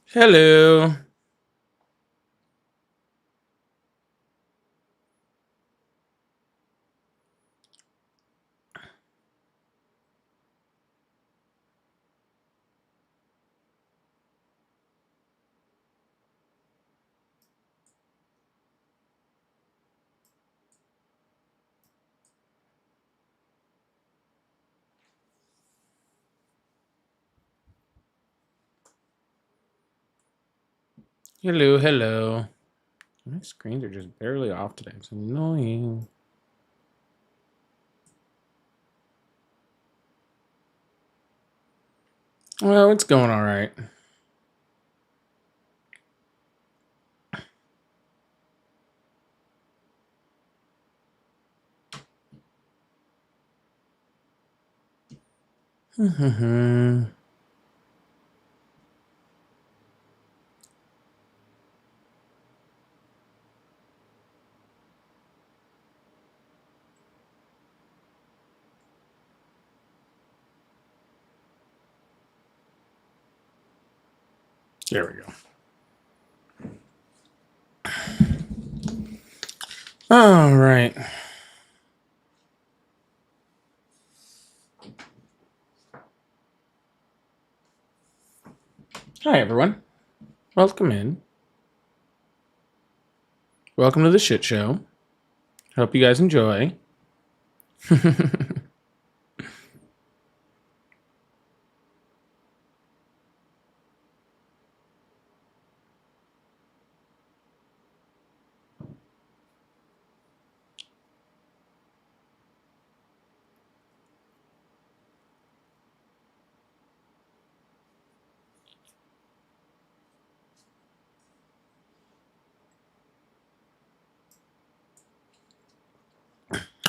Hello. Hello, hello. My screens are just barely off today. It's annoying. Well, it's going all right. There we go. All right. Hi, everyone. Welcome in. Welcome to the shit show. Hope you guys enjoy.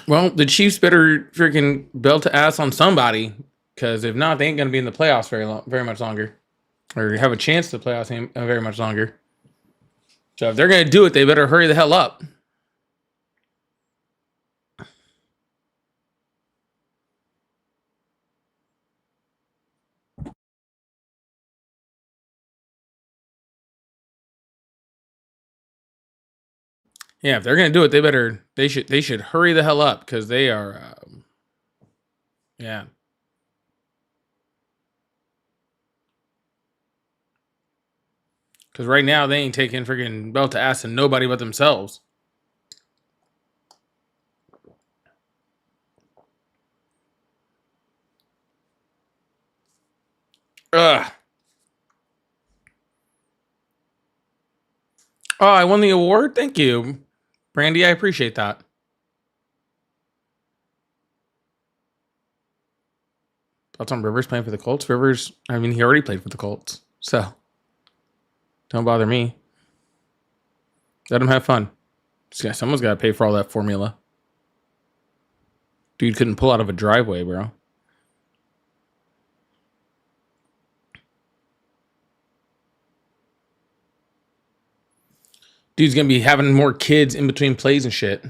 Well, the Chiefs better freaking belt ass on somebody, because if not, they ain't gonna be in the playoffs very much longer, or have a chance to playoffs very much longer. So if they're gonna do it, they better hurry the hell up. Yeah, if they're gonna do it, they should hurry the hell up, because they are yeah. Because right now they ain't taking freaking belt to ass and nobody but themselves. Ugh. Oh, I won the award. Thank you, Brandy. I appreciate that. Thoughts on Rivers playing for the Colts? Rivers, I mean, he already played for the Colts, so don't bother me. Let him have fun. Yeah, someone's got to pay for all that formula. Dude couldn't pull out of a driveway, bro. Dude's gonna be having more kids in between plays and shit.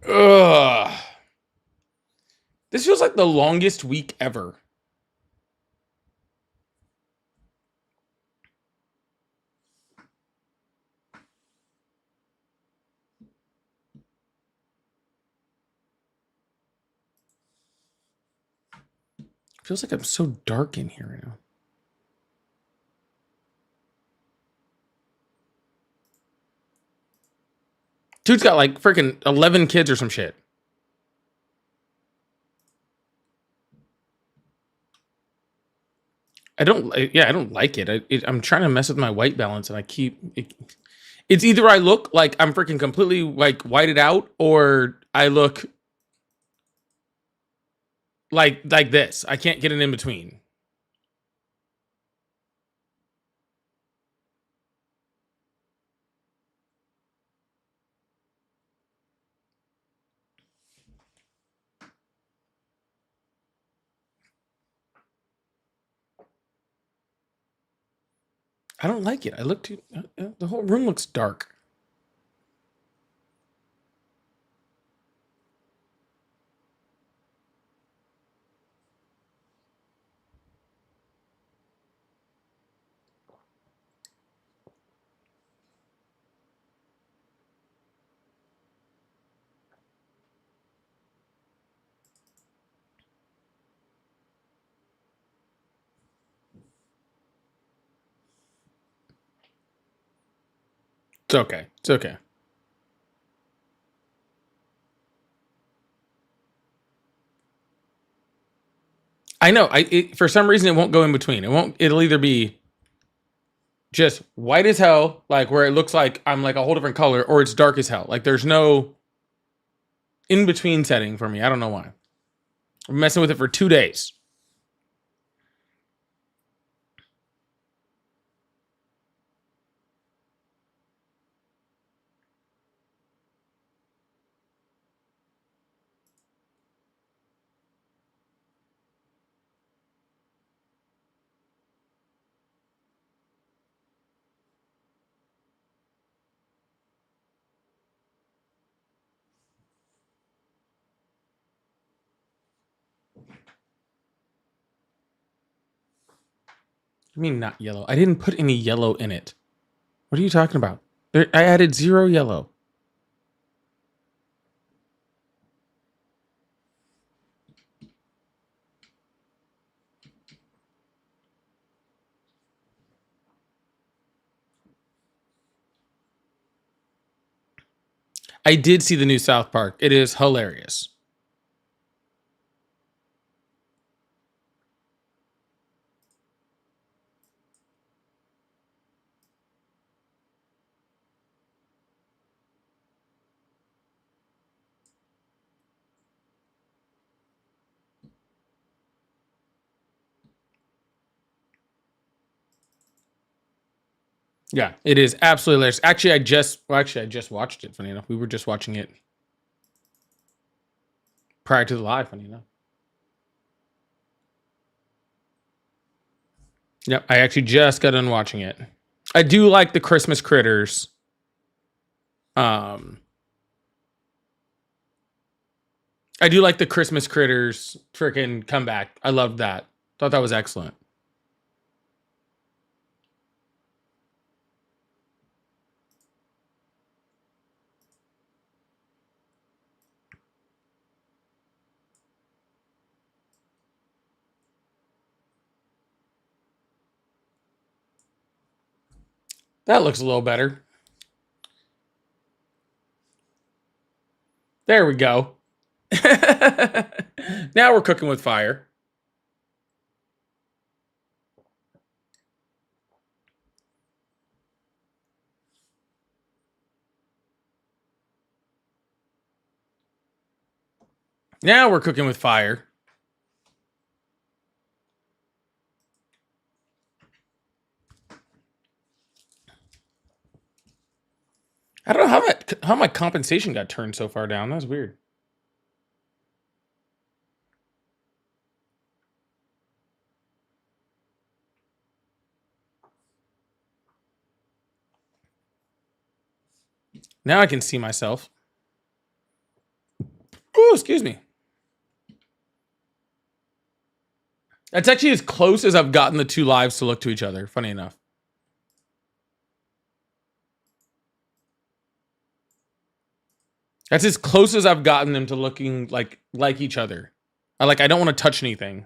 Ugh. This feels like the longest week ever. Feels like I'm so dark in here right now. Dude's got like freaking 11 kids or some shit. I don't like it. I'm trying to mess with my white balance, and it's either I look like I'm freaking completely like whited out, or I look like this. I can't get an in between. I don't like it. I look too. The whole room looks dark. It's okay. It's okay. I know. For some reason it won't go in between. It won't. It'll either be just white as hell, like where it looks like I'm like a whole different color, or it's dark as hell. Like there's no in between setting for me. I don't know why. I'm messing with it for 2 days. I mean, not yellow. I didn't put any yellow in it. What are you talking about? I added 0 yellow. I did see the new South Park. It is hilarious. Yeah, it is absolutely hilarious. Actually, I just watched it. Funny enough, we were just watching it prior to the live. Funny enough. Yep, I actually just got done watching it. I do like the Christmas critters. I do like the Christmas critters freaking comeback. I loved that. Thought that was excellent. That looks a little better. There we go. Now we're cooking with fire. Now we're cooking with fire. I don't know how my compensation got turned so far down. That's weird. Now I can see myself. Oh, excuse me. That's actually as close as I've gotten the two lives to look to each other. Funny enough. That's as close as I've gotten them to looking like each other. I don't want to touch anything.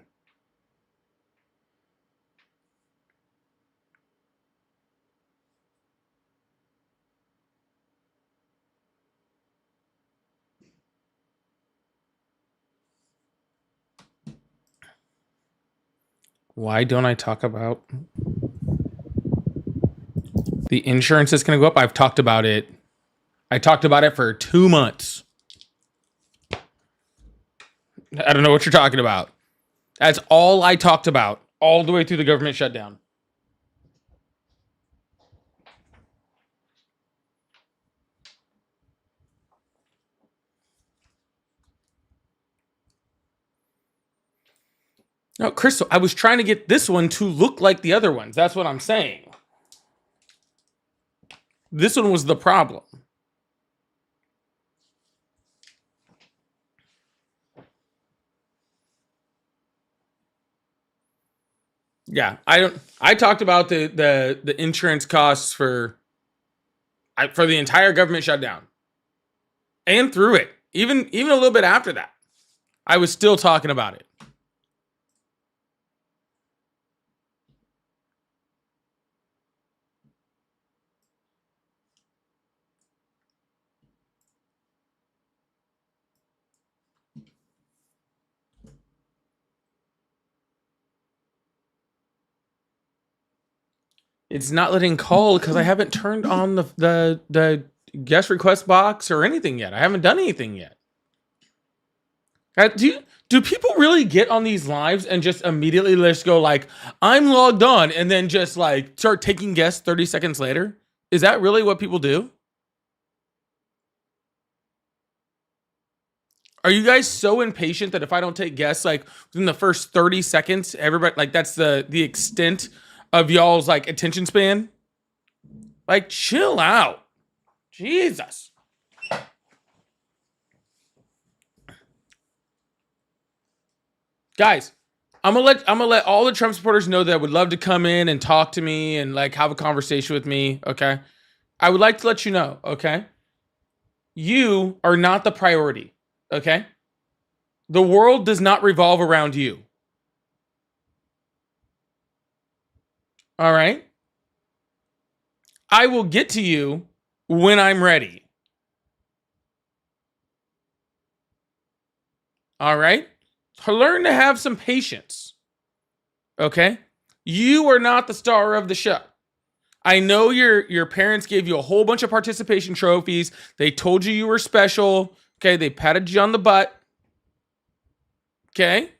Why don't I talk about the insurance is going to go up? I've talked about it. I talked about it for 2 months. I don't know what you're talking about. That's all I talked about all the way through the government shutdown. No, Crystal, I was trying to get this one to look like the other ones. That's what I'm saying. This one was the problem. Yeah, I talked about the insurance costs for the entire government shutdown and through it. Even a little bit after that, I was still talking about it. It's not letting call because I haven't turned on the guest request box or anything yet. I haven't done anything yet. Do people really get on these lives and just immediately just go like, I'm logged on, and then just like start taking guests 30 seconds later? Is that really what people do? Are you guys so impatient that if I don't take guests like within the first 30 seconds, everybody like that's the extent of y'all's like attention span? Like, chill out. Jesus. Guys, I'm gonna let all the Trump supporters know that would love to come in and talk to me and like have a conversation with me. Okay. I would like to let you know, okay? You are not the priority. Okay? The world does not revolve around you. All right? I will get to you when I'm ready. All right? Learn to have some patience. Okay? You are not the star of the show. I know your parents gave you a whole bunch of participation trophies. They told you were special. Okay? They patted you on the butt. Okay?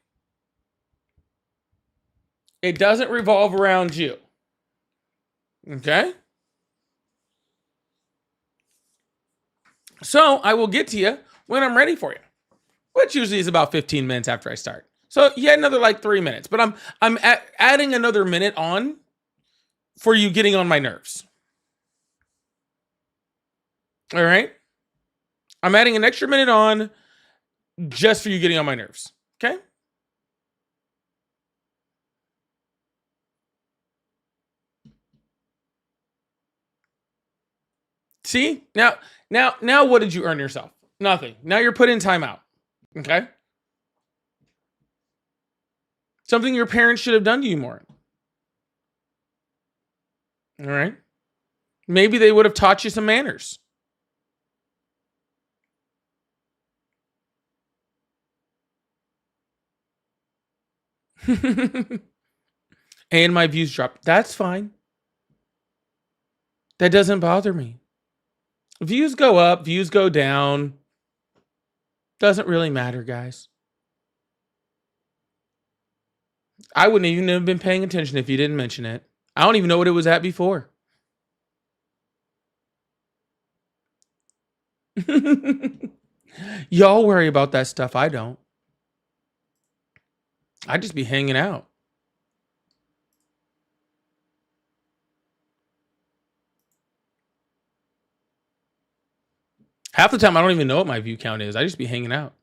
It doesn't revolve around you. Okay? So I will get to you when I'm ready for you, which usually is about 15 minutes after I start. So you had another like 3 minutes, but I'm adding another minute on for you getting on my nerves. All right? I'm adding an extra minute on just for you getting on my nerves. Okay? See? Now what did you earn yourself? Nothing. Now you're put in timeout. Okay? Something your parents should have done to you more. All right? Maybe they would have taught you some manners. And my views dropped. That's fine. That doesn't bother me. Views go up, views go down. Doesn't really matter, guys. I wouldn't even have been paying attention if you didn't mention it. I don't even know what it was at before. Y'all worry about that stuff. I don't. I just be hanging out. Half the time, I don't even know what my view count is. I just be hanging out.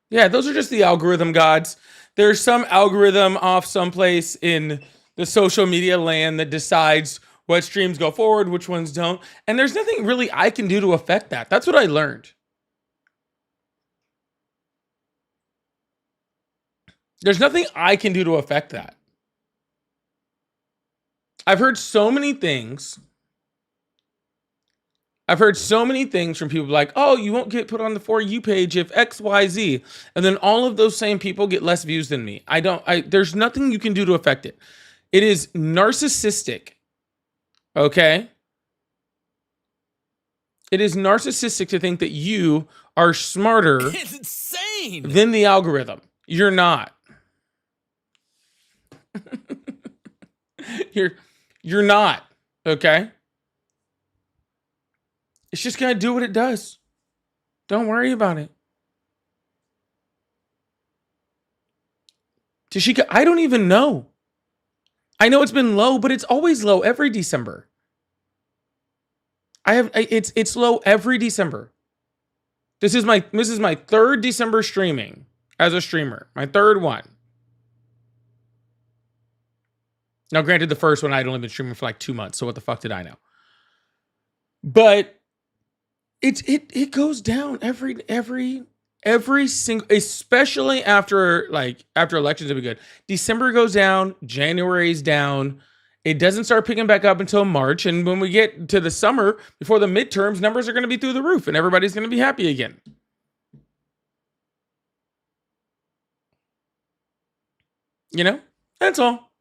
Yeah, those are just the algorithm gods. There's some algorithm off someplace in the social media land that decides what streams go forward, which ones don't. And there's nothing really I can do to affect that. That's what I learned. There's nothing I can do to affect that. I've heard so many things. I've heard so many things from people like, oh, you won't get put on the For You page if XYZ. And then all of those same people get less views than me. There's nothing you can do to affect it. It is narcissistic. Okay? It is narcissistic to think that you are smarter It's insane. than the algorithm. You're not. You're not. Okay? It's just going to do what it does. Don't worry about it. Tashika, I don't even know. I know it's been low, but it's always low every December. It's low every December. This is my third December streaming as a streamer. My third one. Now, granted, the first one I'd only been streaming for like 2 months, so what the fuck did I know? But it goes down every single, especially after elections, it'll be good. December goes down, January's down. It doesn't start picking back up until March, and when we get to the summer before the midterms, numbers are going to be through the roof, and everybody's going to be happy again. You know, that's all.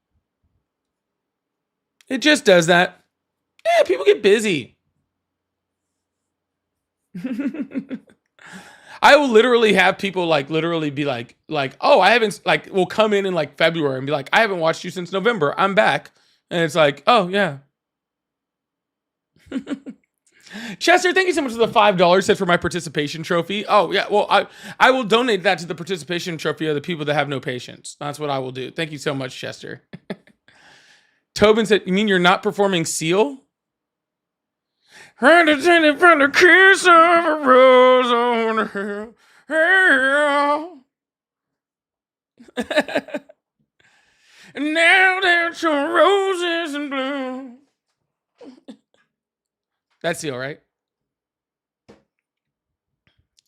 It just does that. Yeah, people get busy. I will literally have people literally be like, oh, I haven't, will come in like February and be like, I haven't watched you since November. I'm back. And it's like, oh, yeah. Chester, thank you so much for the $5 set for my participation trophy. Oh, yeah. Well, I will donate that to the participation trophy of the people that have no patience. That's what I will do. Thank you so much, Chester. Tobin said, you mean you're not performing Seal? From the kiss of a rose on the hill. And now there's some roses in bloom. That's Seal, right?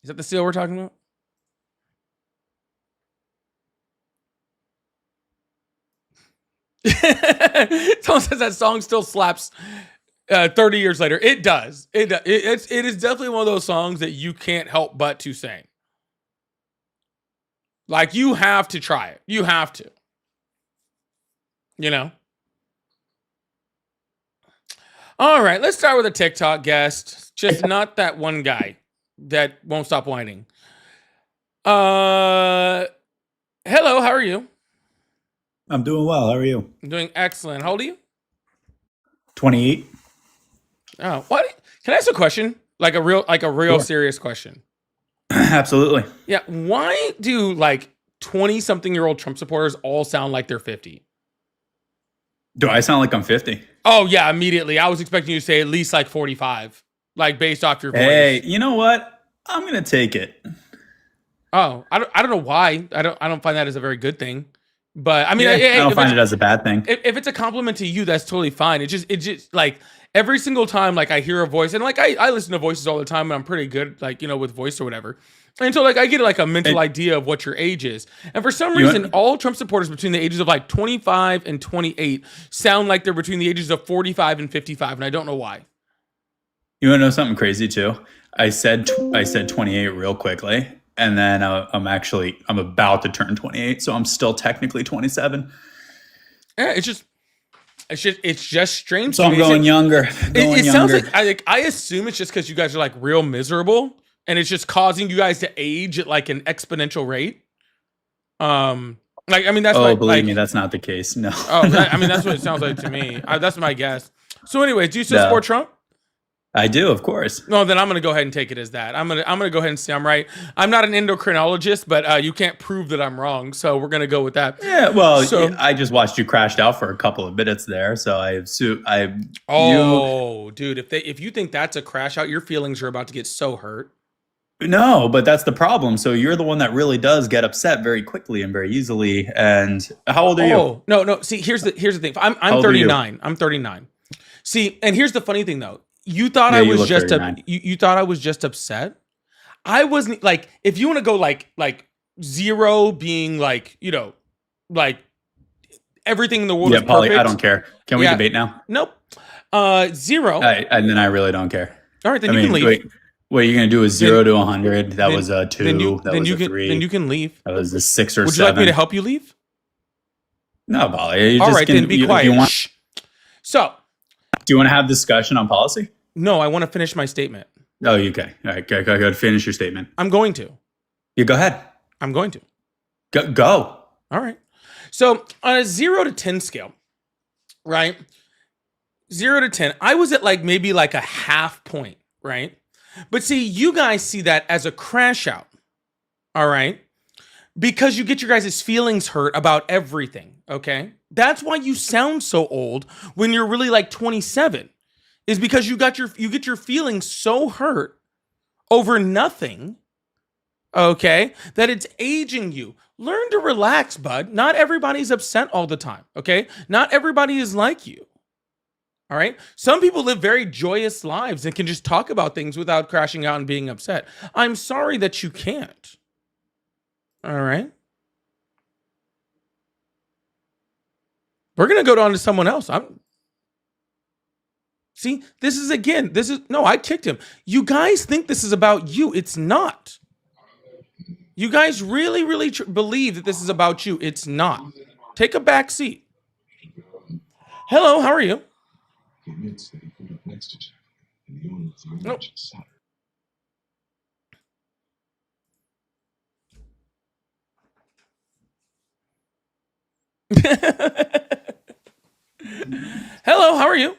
Is that the Seal we're talking about? Someone says that song still slaps 30 years later. It does. It is definitely one of those songs that you can't help but to sing. Like, you have to try it. You have to. You know? All right, let's start with a TikTok guest. Just not that one guy that won't stop whining. Hello, how are you? I'm doing well. How are you? I'm doing excellent. How old are you? 28. Oh, what? Can I ask a question? Like a real Sure. serious question. Absolutely. Yeah. Why do 20-something-year-old Trump supporters all sound like they're 50? Do I sound like I'm 50? Oh yeah, immediately. I was expecting you to say at least 45, based off your voice. Hey, you know what? I'm gonna take it. Oh, I don't know why. I don't find that as a very good thing. But I mean, I don't find it as a bad thing. If it's a compliment to you, that's totally fine. It just every single time I hear a voice, and I listen to voices all the time, and I'm pretty good with voice or whatever. And so I get a mental idea of what your age is. And for some reason, all Trump supporters between the ages of 25 and 28 sound like they're between the ages of 45 and 55, and I don't know why. You want to know something crazy too? I said 28 real quickly, and then I'm about to turn 28, so I'm still technically 27. Yeah, it's just strange. So I'm going younger. It sounds like I assume it's just because you guys are real miserable, and it's just causing you guys to age at an exponential rate. That's believe me, that's not the case. No. That's what it sounds like to me. That's my guess. So anyway, do you still support Trump? I do, of course. No, then I'm gonna go ahead and take it as that. I'm gonna go ahead and say I'm right. I'm not an endocrinologist, but you can't prove that I'm wrong, so we're gonna go with that. Yeah, well, I just watched you crashed out for a couple of minutes there, so dude, if you think that's a crash out, your feelings are about to get so hurt. No, but that's the problem. So you're the one that really does get upset very quickly and very easily. And how old are you? No. See, here's the thing. I'm 39. I'm 39. See, and here's the funny thing though. You thought I was just you thought I was just upset. I wasn't if you want to go zero being everything in the world is Polly, perfect. I don't care. Can we debate now? Nope. 0. And then I really don't care. All right, then you can leave. Wait, what are you going to do? A 0 to 100? That was a 2. That was a 3. Then you can leave. That was a 6 or 7. Would you like me to help you leave? No, Polly. All right, then be quiet. So, do you want to have discussion on policy? No, I want to finish my statement. Oh, okay. All right, go. Finish your statement. I'm going to. You go ahead. I'm going to. Go. All right. So on a 0 to 10 scale, right? 0 to 10, I was at maybe a half point, right? But see, you guys see that as a crash out. All right. because you get your guys' feelings hurt about everything. Okay, that's why you sound so old when you're really like 27. Is because you get your feelings so hurt over nothing. Okay, that it's aging you. Learn to relax, bud. Not everybody's upset all the time. Okay, not everybody is like you. All right. Some people live very joyous lives and can just talk about things without crashing out and being upset. I'm sorry that you can't. All right. We're going to go on to someone else. See, I kicked him. You guys think this is about you. It's not. You guys really, really believe that this is about you. It's not. Take a back seat. Hello, how are you? No. Hello, how are you?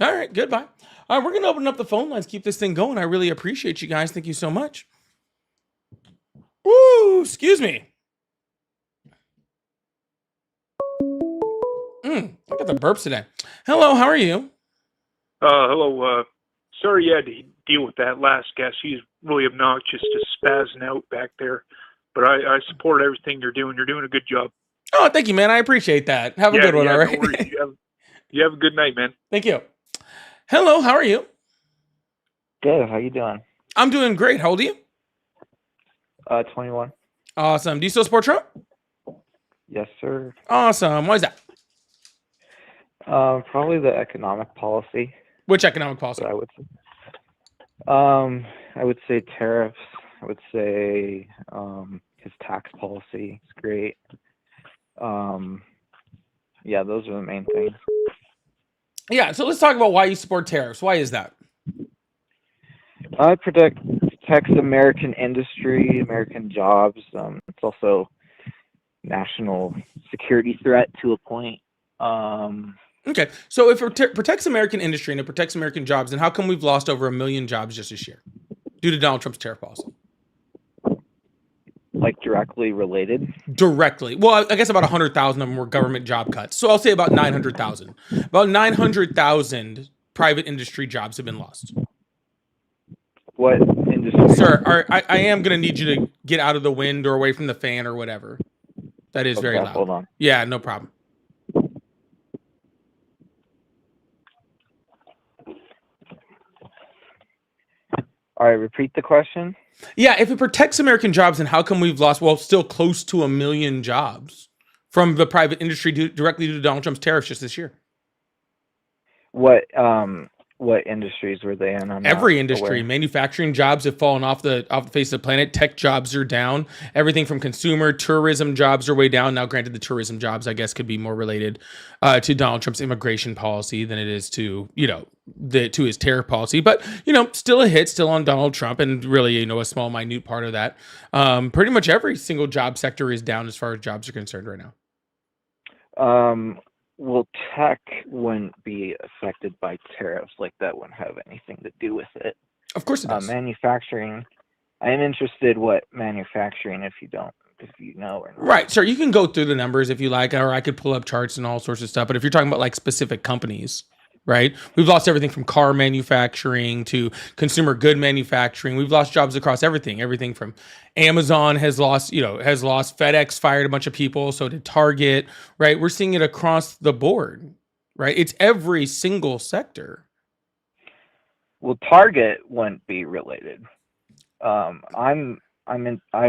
All right, goodbye. All right, we're going to open up the phone lines, keep this thing going. I really appreciate you guys. Thank you so much. Woo, excuse me. I got the burps today. Hello, how are you? Hello. Sorry you had to deal with that last guest. He's really obnoxious, just spazzing out back there. But I support everything you're doing. You're doing a good job. Oh, thank you, man. I appreciate that. Have a good one, all right? No worries. You have a good night, man. Thank you. Hello, how are you? Good. How you doing? I'm doing great. How old are you? 21. Awesome. Do you still support Trump? Yes, sir. Awesome. Why is that? Probably the economic policy. Which economic policy? I would say. I would say tariffs. I would say his tax policy is great. Yeah, those are the main things. Yeah, so let's talk about why you support tariffs. Why is that? It protects American industry, American jobs. It's also national security threat to a point. Okay, so if it protects American industry and it protects American jobs, then how come we've lost over 1 million jobs just this year due to Donald Trump's tariff policy? Like directly related? Directly. Well, I guess about 100,000 of them were government job cuts. So I'll say about 900,000. About 900,000 private industry jobs have been lost. What industry? Sir, I am going to need you to get out of the wind or away from the fan or whatever. That is very loud. Hold on. Yeah, no problem. All right, repeat the question. Yeah, if it protects American jobs, then how come we've lost, well, still close to 1 million jobs from the private industry directly due to Donald Trump's tariffs just this year? What industries were they in? Every industry. Manufacturing jobs have fallen off the face of the planet. Tech jobs are down. Everything from consumer, tourism jobs are way down. Now, granted, the tourism jobs, I guess, could be more related to Donald Trump's immigration policy than it is to, to his tariff policy. But, still a hit, still on Donald Trump, and really, a small, minute part of that. Pretty much every single job sector is down as far as jobs are concerned right now. Well, tech wouldn't be affected by tariffs. Like, that wouldn't have anything to do with it. Of course it does. Manufacturing, I am interested what manufacturing, if you know or not. Right, sir, you can go through the numbers if you like, or I could pull up charts and all sorts of stuff. But if you're talking about like specific companies, right? We've lost everything from car manufacturing to consumer good manufacturing. We've lost jobs across everything. Everything from Amazon has lost, FedEx fired a bunch of people. So did Target, right? We're seeing it across the board, right? It's every single sector. Well, Target wouldn't be related. I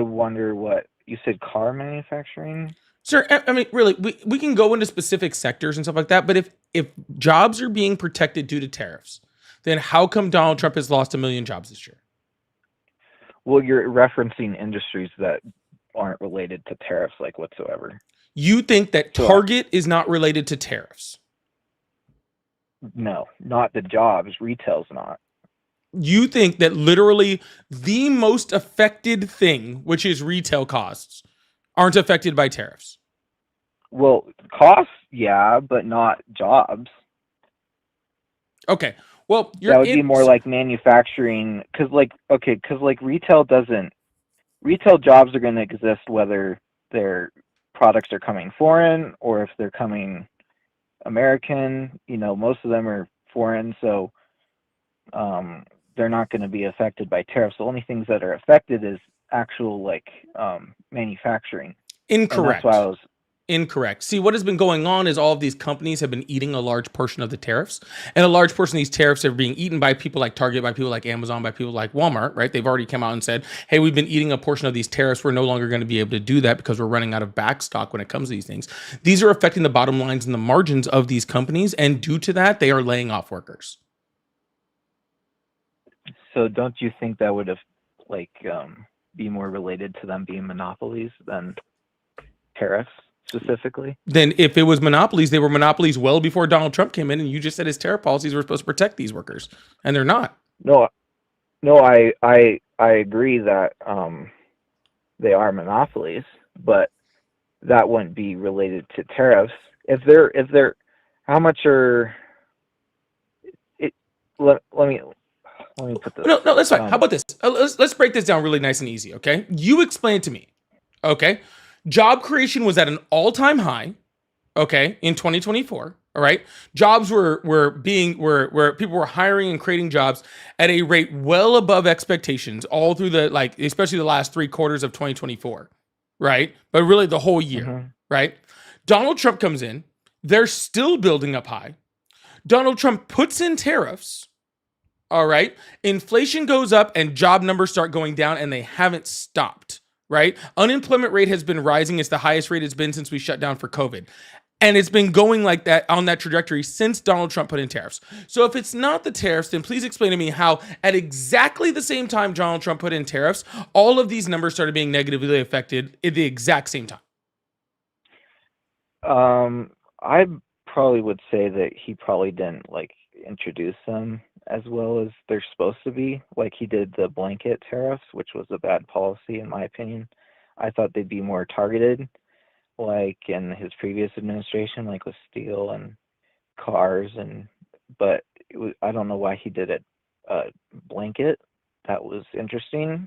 wonder what you said, car manufacturing? Sir, I mean, really, we can go into specific sectors and stuff like that, but if jobs are being protected due to tariffs, then how come Donald Trump has lost 1 million jobs this year? Well, you're referencing industries that aren't related to tariffs, like whatsoever. You think that Target is not related to tariffs? No, not the jobs. Retail's not. You think that literally the most affected thing, which is retail costs, aren't affected by tariffs? Well, costs, yeah, but not jobs. Okay. Well, that would be more like manufacturing, because retail doesn't retail jobs are going to exist whether their products are coming foreign or if they're coming American. Most of them are foreign, so they're not going to be affected by tariffs. The only things that are affected is actual manufacturing. And Incorrect. that's why I was Incorrect. See, what has been going on is all of these companies have been eating a large portion of the tariffs, and a large portion of these tariffs are being eaten by people like Target, by people like Amazon, by people like Walmart, right? They've already come out and said, hey, we've been eating a portion of these tariffs. We're no longer going to be able to do that because we're running out of back stock when it comes to these things. These are affecting the bottom lines and the margins of these companies, and due to that, they are laying off workers. So don't you think that would have be more related to them being monopolies than tariffs specifically? Then if it was monopolies, they were monopolies well before Donald Trump came in, and you just said his tariff policies were supposed to protect these workers, and they're not. No, I agree that they are monopolies, but that wouldn't be related to tariffs. If they're how much are it? Let me put this. No, that's fine. How about this? Let's break this down really nice and easy, okay? You explain it to me, okay? Job creation was at an all-time high, okay, in 2024. All right, jobs where people were hiring and creating jobs at a rate well above expectations all through especially the last 3 quarters of 2024, right? But really the whole year, right? Donald Trump comes in, they're still building up high. Donald Trump puts in tariffs. All right, inflation goes up and job numbers start going down, and they haven't stopped. Right? Unemployment rate has been rising. It's the highest rate it's been since we shut down for COVID. And it's been going like that on that trajectory since Donald Trump put in tariffs. So if it's not the tariffs, then please explain to me how at exactly the same time Donald Trump put in tariffs, all of these numbers started being negatively affected at the exact same time. I probably would say that he probably didn't introduce them as well as they're supposed to be. Like he did the blanket tariffs, which was a bad policy in my opinion. I thought they'd be more targeted, like in his previous administration, like with steel and cars, but I don't know why he did it blanket. That was interesting.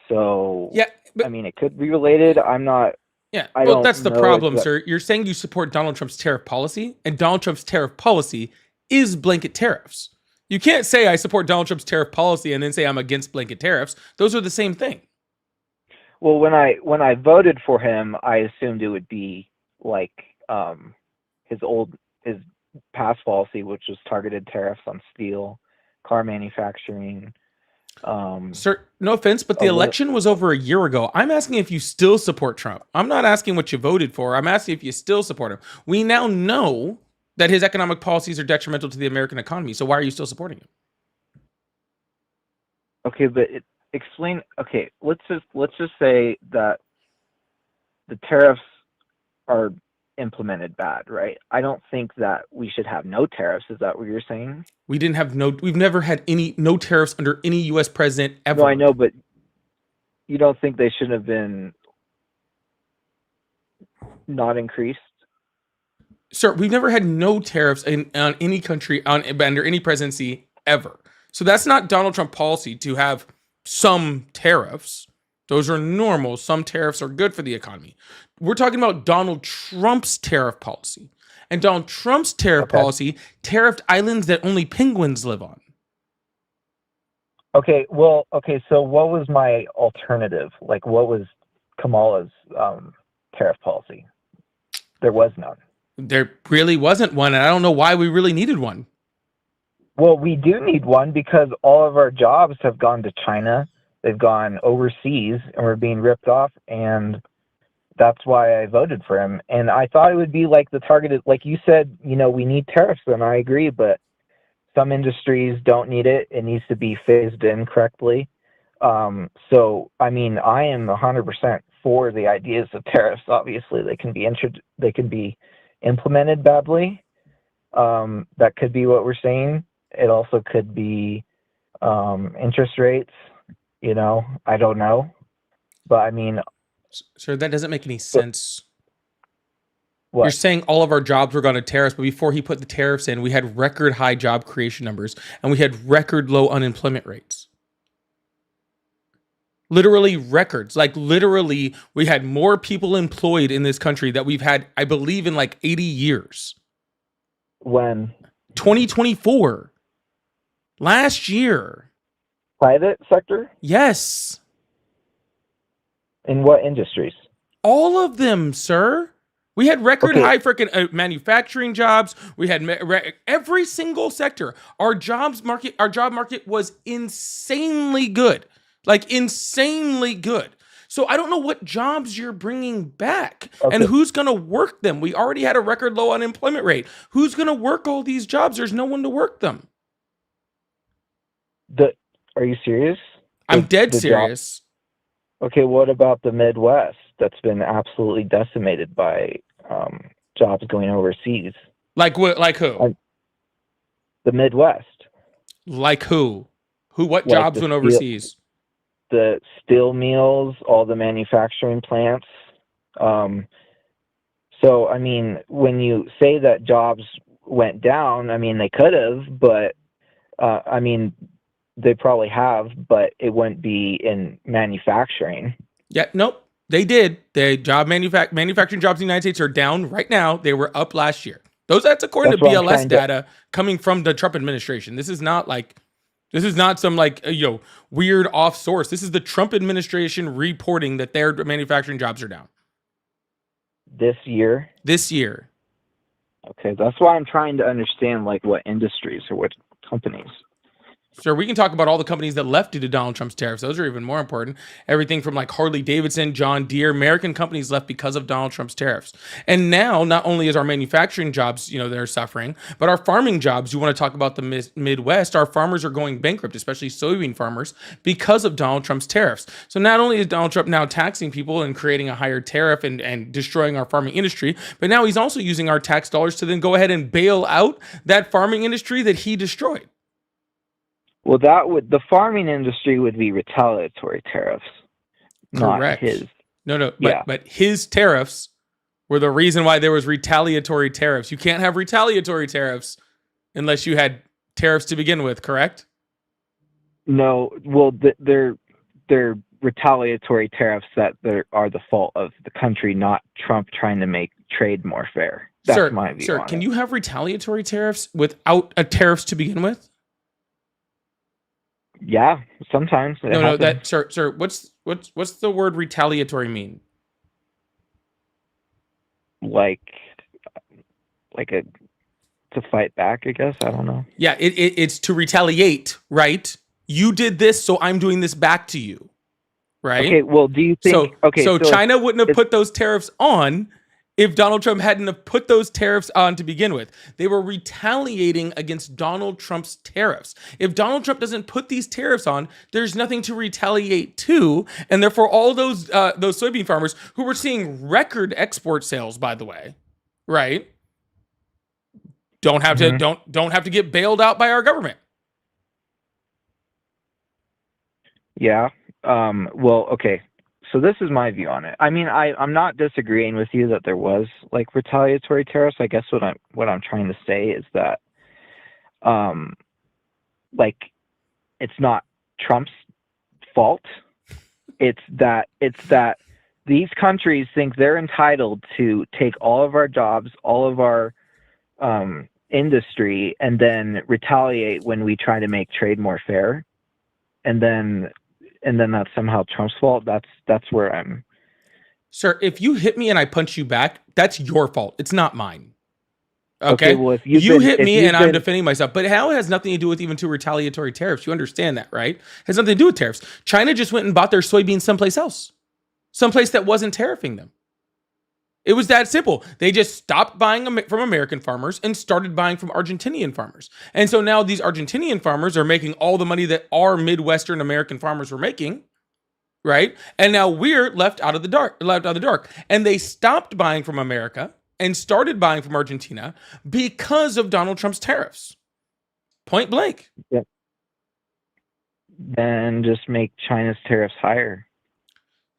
So yeah, but, I mean, it could be related. I'm not. Yeah, well, that's the problem, sir. You're saying you support Donald Trump's tariff policy, and Donald Trump's tariff policy is blanket tariffs. You can't say I support Donald Trump's tariff policy and then say I'm against blanket tariffs. Those are the same thing. Well, when I voted for him, I assumed it would be like his past policy, which was targeted tariffs on steel, car manufacturing. Sir, no offense, but the election was over a year ago. I'm asking if you still support Trump. I'm not asking what you voted for. I'm asking if you still support him. We now know that his economic policies are detrimental to the American economy. So why are you still supporting him? Okay, but explain. Okay, let's just say that the tariffs are implemented bad, right? I don't think that we should have no tariffs. Is that what you're saying? We've never had no tariffs under any U.S. president ever. No, I know, but you don't think they should have been not increased? Sir, we've never had no tariffs on any country under any presidency ever. So that's not Donald Trump policy to have some tariffs. Those are normal. Some tariffs are good for the economy. We're talking about Donald Trump's tariff policy. And Donald Trump's tariff policy tariffed islands that only penguins live on. Okay, so what was my alternative? Like, what was Kamala's tariff policy? There was none. There really wasn't one, and I don't know why we really needed one. Well, we do need one because all of our jobs have gone to China. They've gone overseas, and we're being ripped off, and that's why I voted for him. And I thought it would be like the targeted, like you said, we need tariffs, and I agree, but some industries don't need it. It needs to be phased in correctly. So, I mean, I am 100% for the ideas of tariffs. Obviously, they can be implemented badly. That could be what we're saying. It also could be interest rates. I don't know, but I mean, sir, that doesn't make any sense. What? You're saying all of our jobs were going to tariffs, but before he put the tariffs in, we had record high job creation numbers and we had record low unemployment rates. Literally records. Like literally, we had more people employed in this country that we've had, I believe, in like 80 years. When 2024. Last year. private sector, Yes. in what industries? All of them, sir. We had record Okay. high freaking manufacturing jobs. We had every single sector. Our job market was insanely good. Like insanely good. So I don't know what jobs you're bringing back and Okay. who's going to work them. We already had a record low unemployment rate. Who's going to work all these jobs? There's no one to work them. Are you serious? I'm The- dead the job- serious. Okay, what about the Midwest? That's been absolutely decimated by jobs going overseas. Like what? Like who? The Midwest, Like who? What Like jobs the went steel- overseas? the steel mills, all the manufacturing plants. So, I mean, when you say that jobs went down, I mean, they could have, but I mean, they probably have, but it wouldn't be in manufacturing. Yeah, nope. They did. The manufacturing jobs in the United States are down right now. They were up last year. That's according That's to what I'm BLS trying to- data coming from the Trump administration. This is not some like weird off source. This is the Trump administration reporting that their manufacturing jobs are down This year. this year. Okay, that's why I'm trying to understand like what industries or what companies. Sure, we can talk about all the companies that left due to Donald Trump's tariffs. Those are even more important. Everything from like Harley Davidson, John Deere, American companies left because of Donald Trump's tariffs. And now, not only is our manufacturing jobs, they're suffering, but our farming jobs. You want to talk about the Midwest? Our farmers are going bankrupt, especially soybean farmers, because of Donald Trump's tariffs. So not only is Donald Trump now taxing people and creating a higher tariff and destroying our farming industry, but now he's also using our tax dollars to then go ahead and bail out that farming industry that he destroyed. Well, the farming industry would be retaliatory tariffs, not Correct. his. No, Yeah. but his tariffs were the reason why there was retaliatory tariffs. You can't have retaliatory tariffs unless you had tariffs to begin with, correct? No, well, they're retaliatory tariffs that are the fault of the country, not Trump trying to make trade more fair. That's my view. Sir, on can it. you have retaliatory tariffs without a tariffs to begin with? Yeah, sometimes. It No, happens. sir, what's the word retaliatory mean? like to fight back, I guess. I don't know. Yeah, it's to retaliate, right? You did this, so I'm doing this back to you, right? Okay, well, do you think? So China wouldn't have it's- put those tariffs on if Donald Trump hadn't have put those tariffs on to begin with. They were retaliating against Donald Trump's tariffs. If Donald Trump doesn't put these tariffs on, there's nothing to retaliate to, and therefore all those soybean farmers who were seeing record export sales, by the way, right? Don't have to don't have to get bailed out by our government. Yeah. Well, okay. So this is my view on it. I mean, I'm not disagreeing with you that there was like retaliatory tariffs. I guess what I'm trying to say is that, like, it's not Trump's fault. It's that these countries think they're entitled to take all of our jobs, all of our industry, and then retaliate when we try to make trade more fair, and then that's somehow Trump's fault. That's where I'm. Sir, if you hit me and I punch you back, that's your fault. It's not mine. Okay. Well, if you hit me and I'm defending myself, but how it has nothing to do with even to retaliatory tariffs. You understand that, right? It has nothing to do with tariffs. China just went and bought their soybeans someplace else, someplace that wasn't tariffing them. It was that simple. They just stopped buying from American farmers and started buying from Argentinian farmers. And so now these Argentinian farmers are making all the money that our Midwestern American farmers were making, right? And now we're left out of the dark. And they stopped buying from America and started buying from Argentina because of Donald Trump's tariffs. Point blank. Then just make China's tariffs higher.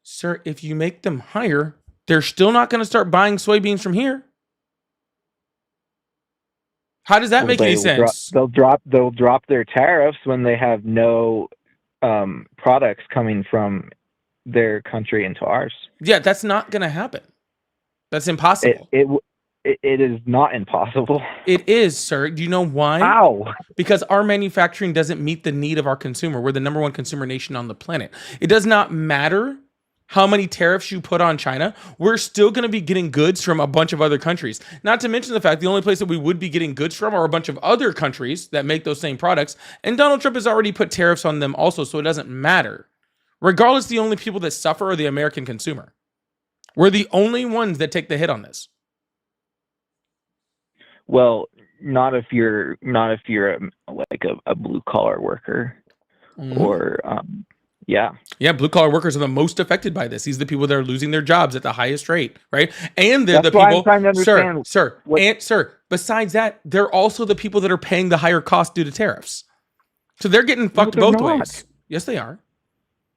Sir, if you make them higher, they're still not going to start buying soybeans from here. How does that make any sense? They'll drop their tariffs when they have no products coming from their country into ours. Yeah, that's not going to happen. That's impossible. It is not impossible. It is, sir. Do you know why? How? Because our manufacturing doesn't meet the need of our consumer. We're the number one consumer nation on the planet. It does not matter how many tariffs you put on China. We're still going to be getting goods from a bunch of other countries. Not to mention the fact the only place that we would be getting goods from are a bunch of other countries that make those same products. And Donald Trump has already put tariffs on them also, so it doesn't matter. Regardless, the only people that suffer are the American consumer. We're the only ones that take the hit on this. Well, not if you're like a blue collar worker, or yeah. Blue collar workers are the most affected by this. These are the people that are losing their jobs at the highest rate, right? And they're That's the why people, I'm trying to understand sir. Besides that, they're also the people that are paying the higher cost due to tariffs. So they're getting fucked they're both not. ways. Yes, they are.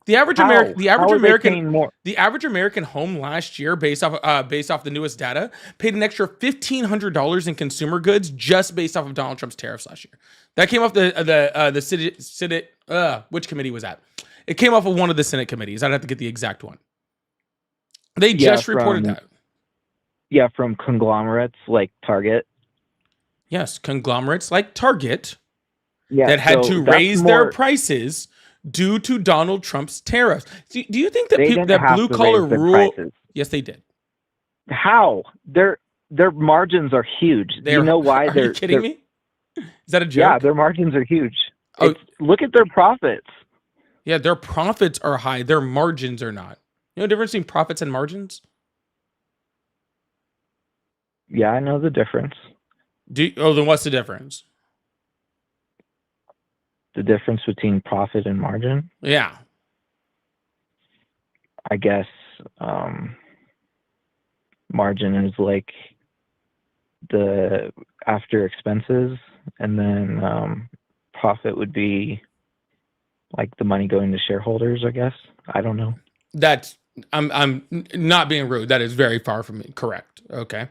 The average How? American, How are they paying more? the average American home last year, based off the newest data, paid an extra $1,500 in consumer goods just based off of Donald Trump's tariffs last year. That came off the Senate. Which committee was that? It came off of one of the Senate committees. I'd have to get the exact one. They just reported that. Yeah, from conglomerates like Target. Yes, conglomerates like Target Yeah, that had so to that's raise their prices due to Donald Trump's tariffs. Do you think that They people didn't that have blue to collar raise their rule? prices. Yes, they did. How? Their margins are huge. Do you know why? Are you kidding me? Is that a joke? Yeah, their margins are huge. Oh. Look at their profits. Yeah, their profits are high. Their margins are not. You know the difference between profits and margins? Yeah, I know the difference. Then what's the difference? The difference between profit and margin, Yeah. I guess, margin is like the after expenses, and then profit would be like the money going to shareholders, I guess. I don't know. I'm not being rude. That is very far from me. Correct. Okay.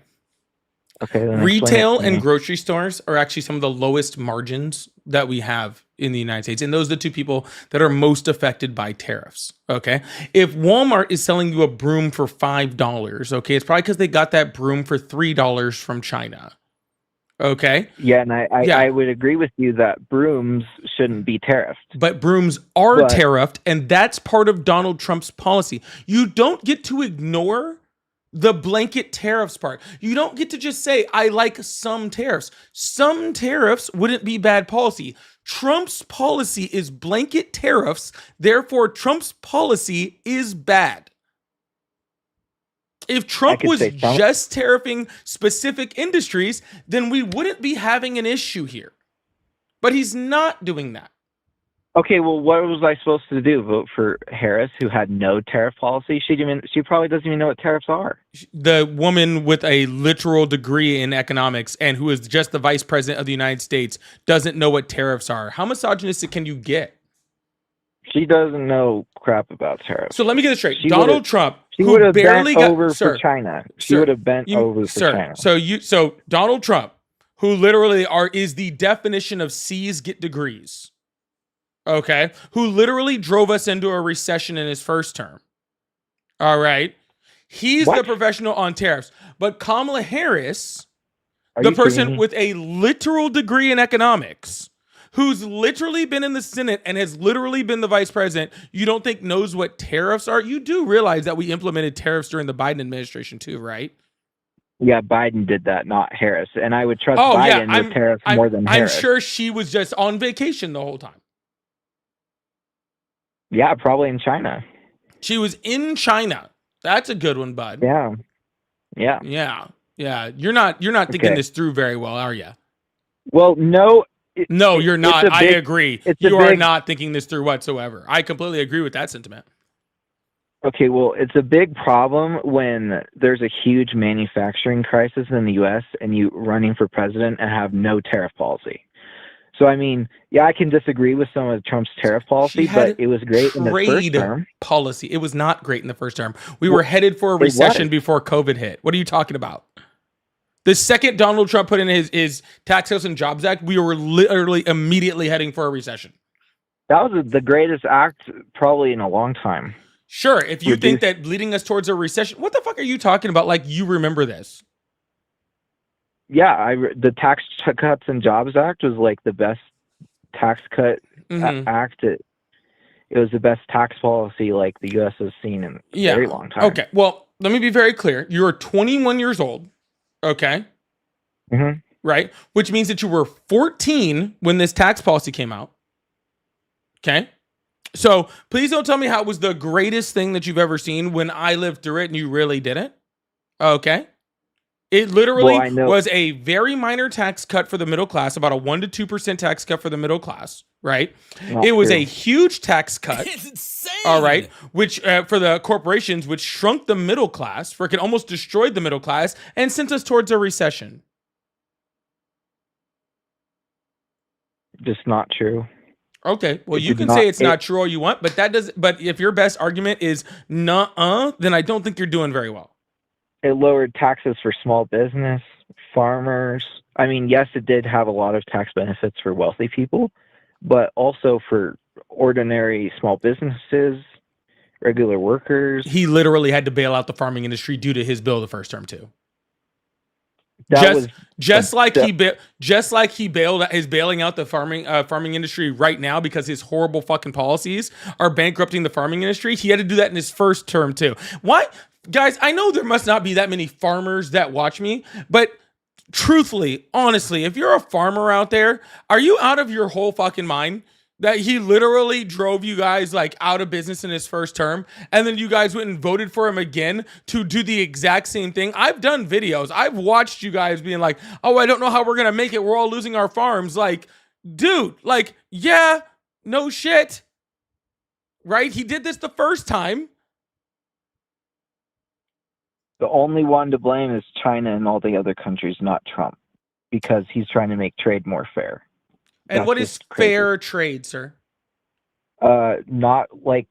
Okay. Then Retail explain it to and me. grocery stores are actually some of the lowest margins that we have in the United States. And those are the two people that are most affected by tariffs. Okay. If Walmart is selling you a broom for $5, okay, it's probably because they got that broom for $3 from China. Okay. Yeah, and I would agree with you that brooms shouldn't be tariffed. But brooms are tariffed, and that's part of Donald Trump's policy. You don't get to ignore the blanket tariffs part. You don't get to just say, I like some tariffs. Some tariffs wouldn't be bad policy. Trump's policy is blanket tariffs. Therefore, Trump's policy is bad. If Trump was just tariffing specific industries, then we wouldn't be having an issue here. But he's not doing that. Okay, well, what was I supposed to do? Vote for Harris, who had no tariff policy? She probably doesn't even know what tariffs are. The woman with a literal degree in economics and who is just the vice president of the United States doesn't know what tariffs are. How misogynistic can you get? She doesn't know crap about tariffs. So let me get this straight. Donald Trump, who would have bent over for China. She would have bent over for China. So Donald Trump, who literally is the definition of C's get degrees. Okay, who literally drove us into a recession in his first term. All right. He's the professional on tariffs. But Kamala Harris, the person with a literal degree in economics, who's literally been in the Senate and has literally been the vice president, you don't think knows what tariffs are? You do realize that we implemented tariffs during the Biden administration too, right? Yeah, Biden did that, not Harris. And I would trust Biden with tariffs more than Harris. I'm sure she was just on vacation the whole time. Yeah, probably in China. She was in China. That's a good one, bud. Yeah. You're not thinking this through very well, are you? Well, no. No, you're not. I agree. You are not thinking this through whatsoever. I completely agree with that sentiment. Okay, well, it's a big problem when there's a huge manufacturing crisis in the U.S. and you running for president and have no tariff policy. So, I mean, yeah, I can disagree with some of Trump's tariff policy, but it was great in the first term. Policy. It was not great in the first term. We were headed for a recession before COVID hit. What are you talking about? The second Donald Trump put in his Tax Cuts and Jobs Act, we were literally immediately heading for a recession. That was the greatest act probably in a long time. Sure, if you think reduce- that leading us towards a recession, what the fuck are you talking about? Like, you remember this? Yeah, the Tax Cuts and Jobs Act was like the best tax cut Mhm. act. It was the best tax policy like the U.S. has seen in a Yeah. very long time. Okay. Well, let me be very clear. You are 21 years old. Okay. hmm Right. Which means that you were 14 when this tax policy came out. Okay. So please don't tell me how it was the greatest thing that you've ever seen when I lived through it and you really didn't. Okay. It literally Well, I know- was a very minor tax cut for the middle class, about a 1 to 2% tax cut for the middle class, right? Not It was true. a huge tax cut. It's insane. All right, which for the corporations, which shrunk the middle class, freaking almost destroyed the middle class, and sent us towards a recession. just not true. Okay, well, It you did can not- say it's it- not true all you want, but that does. But if your best argument is nuh-uh, then I don't think you're doing very well. It lowered taxes for small business, farmers. I mean, yes, it did have a lot of tax benefits for wealthy people, but also for ordinary small businesses, regular workers. He literally had to bail out the farming industry due to his bill the first term too. That was Just like that- he bailed is bailing out the farming industry right now because his horrible fucking policies are bankrupting the farming industry. He had to do that in his first term too. Why, guys? I know there must not be that many farmers that watch me, but truthfully, honestly, if you're a farmer out there, are you out of your whole fucking mind? That he literally drove you guys like out of business in his first term, and then you guys went and voted for him again to do the exact same thing. I've done videos. I've watched you guys being like, "Oh, I don't know how we're gonna make it. We're all losing our farms." Like, dude, like, yeah, no shit, right? He did this the first time. the only one to blame is China and all the other countries, not Trump, because he's trying to make trade more fair. And That's what is just crazy. fair trade, sir? Not like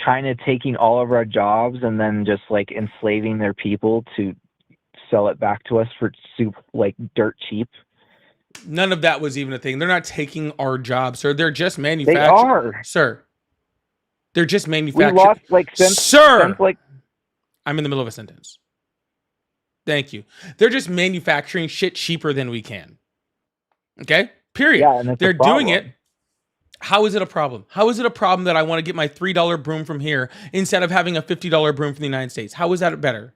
China taking all of our jobs and then just like enslaving their people to sell it back to us for like dirt cheap. None of that was even a thing. They're not taking our jobs, sir. They're just They manufacturing, are. sir. They're just We manufacturing. lost like since like I'm in the middle of a sentence. Thank you. They're just manufacturing shit cheaper than we can. Okay? Period. yeah, and it's They're a doing problem. it. How is it a problem? How is it a problem that I want to get my $3 broom from here instead of having a $50 broom from the United States? How is that better?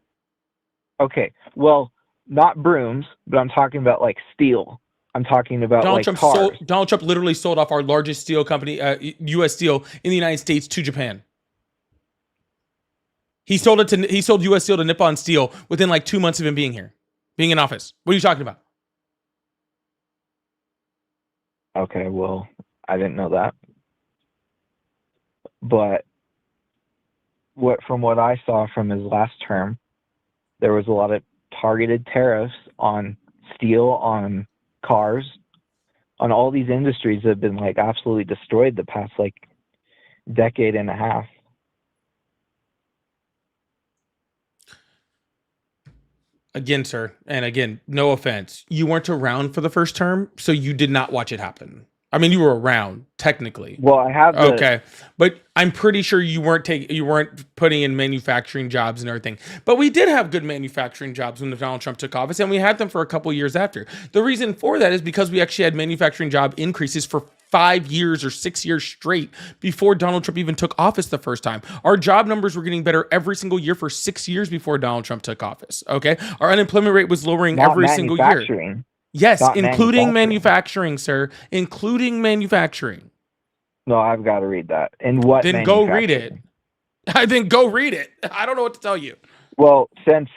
Okay, well, not brooms, but I'm talking about like steel. I'm talking about Donald like Trump cars. Donald Trump literally sold off our largest steel company, U.S. Steel, in the United States to Japan. He sold U.S. Steel to Nippon Steel within like 2 months of him being here, being in office. What are you talking about? Okay, well, I didn't know that. But from what I saw from his last term, there was a lot of targeted tariffs on steel, on cars, on all these industries that have been like absolutely destroyed the past like decade and a half. Again, sir, and again, no offense. You weren't around for the first term, so you did not watch it happen. I mean, you were around technically. Well, I have the, Okay, but I'm pretty sure you weren't putting in manufacturing jobs and everything. But we did have good manufacturing jobs when Donald Trump took office, and we had them for a couple years after. The reason for that is because we actually had manufacturing job increases for 5 years or 6 years straight before Donald Trump even took office the first time. Our job numbers were getting better every single year for 6 years before Donald Trump took office. Okay, our unemployment rate was lowering not every single year. manufacturing. Yes, Not including manufacturing. manufacturing, sir, including manufacturing. No, I've got to read that. And what? Then go read it. manufacturing? Then go read it. I don't know what to tell you. Well, since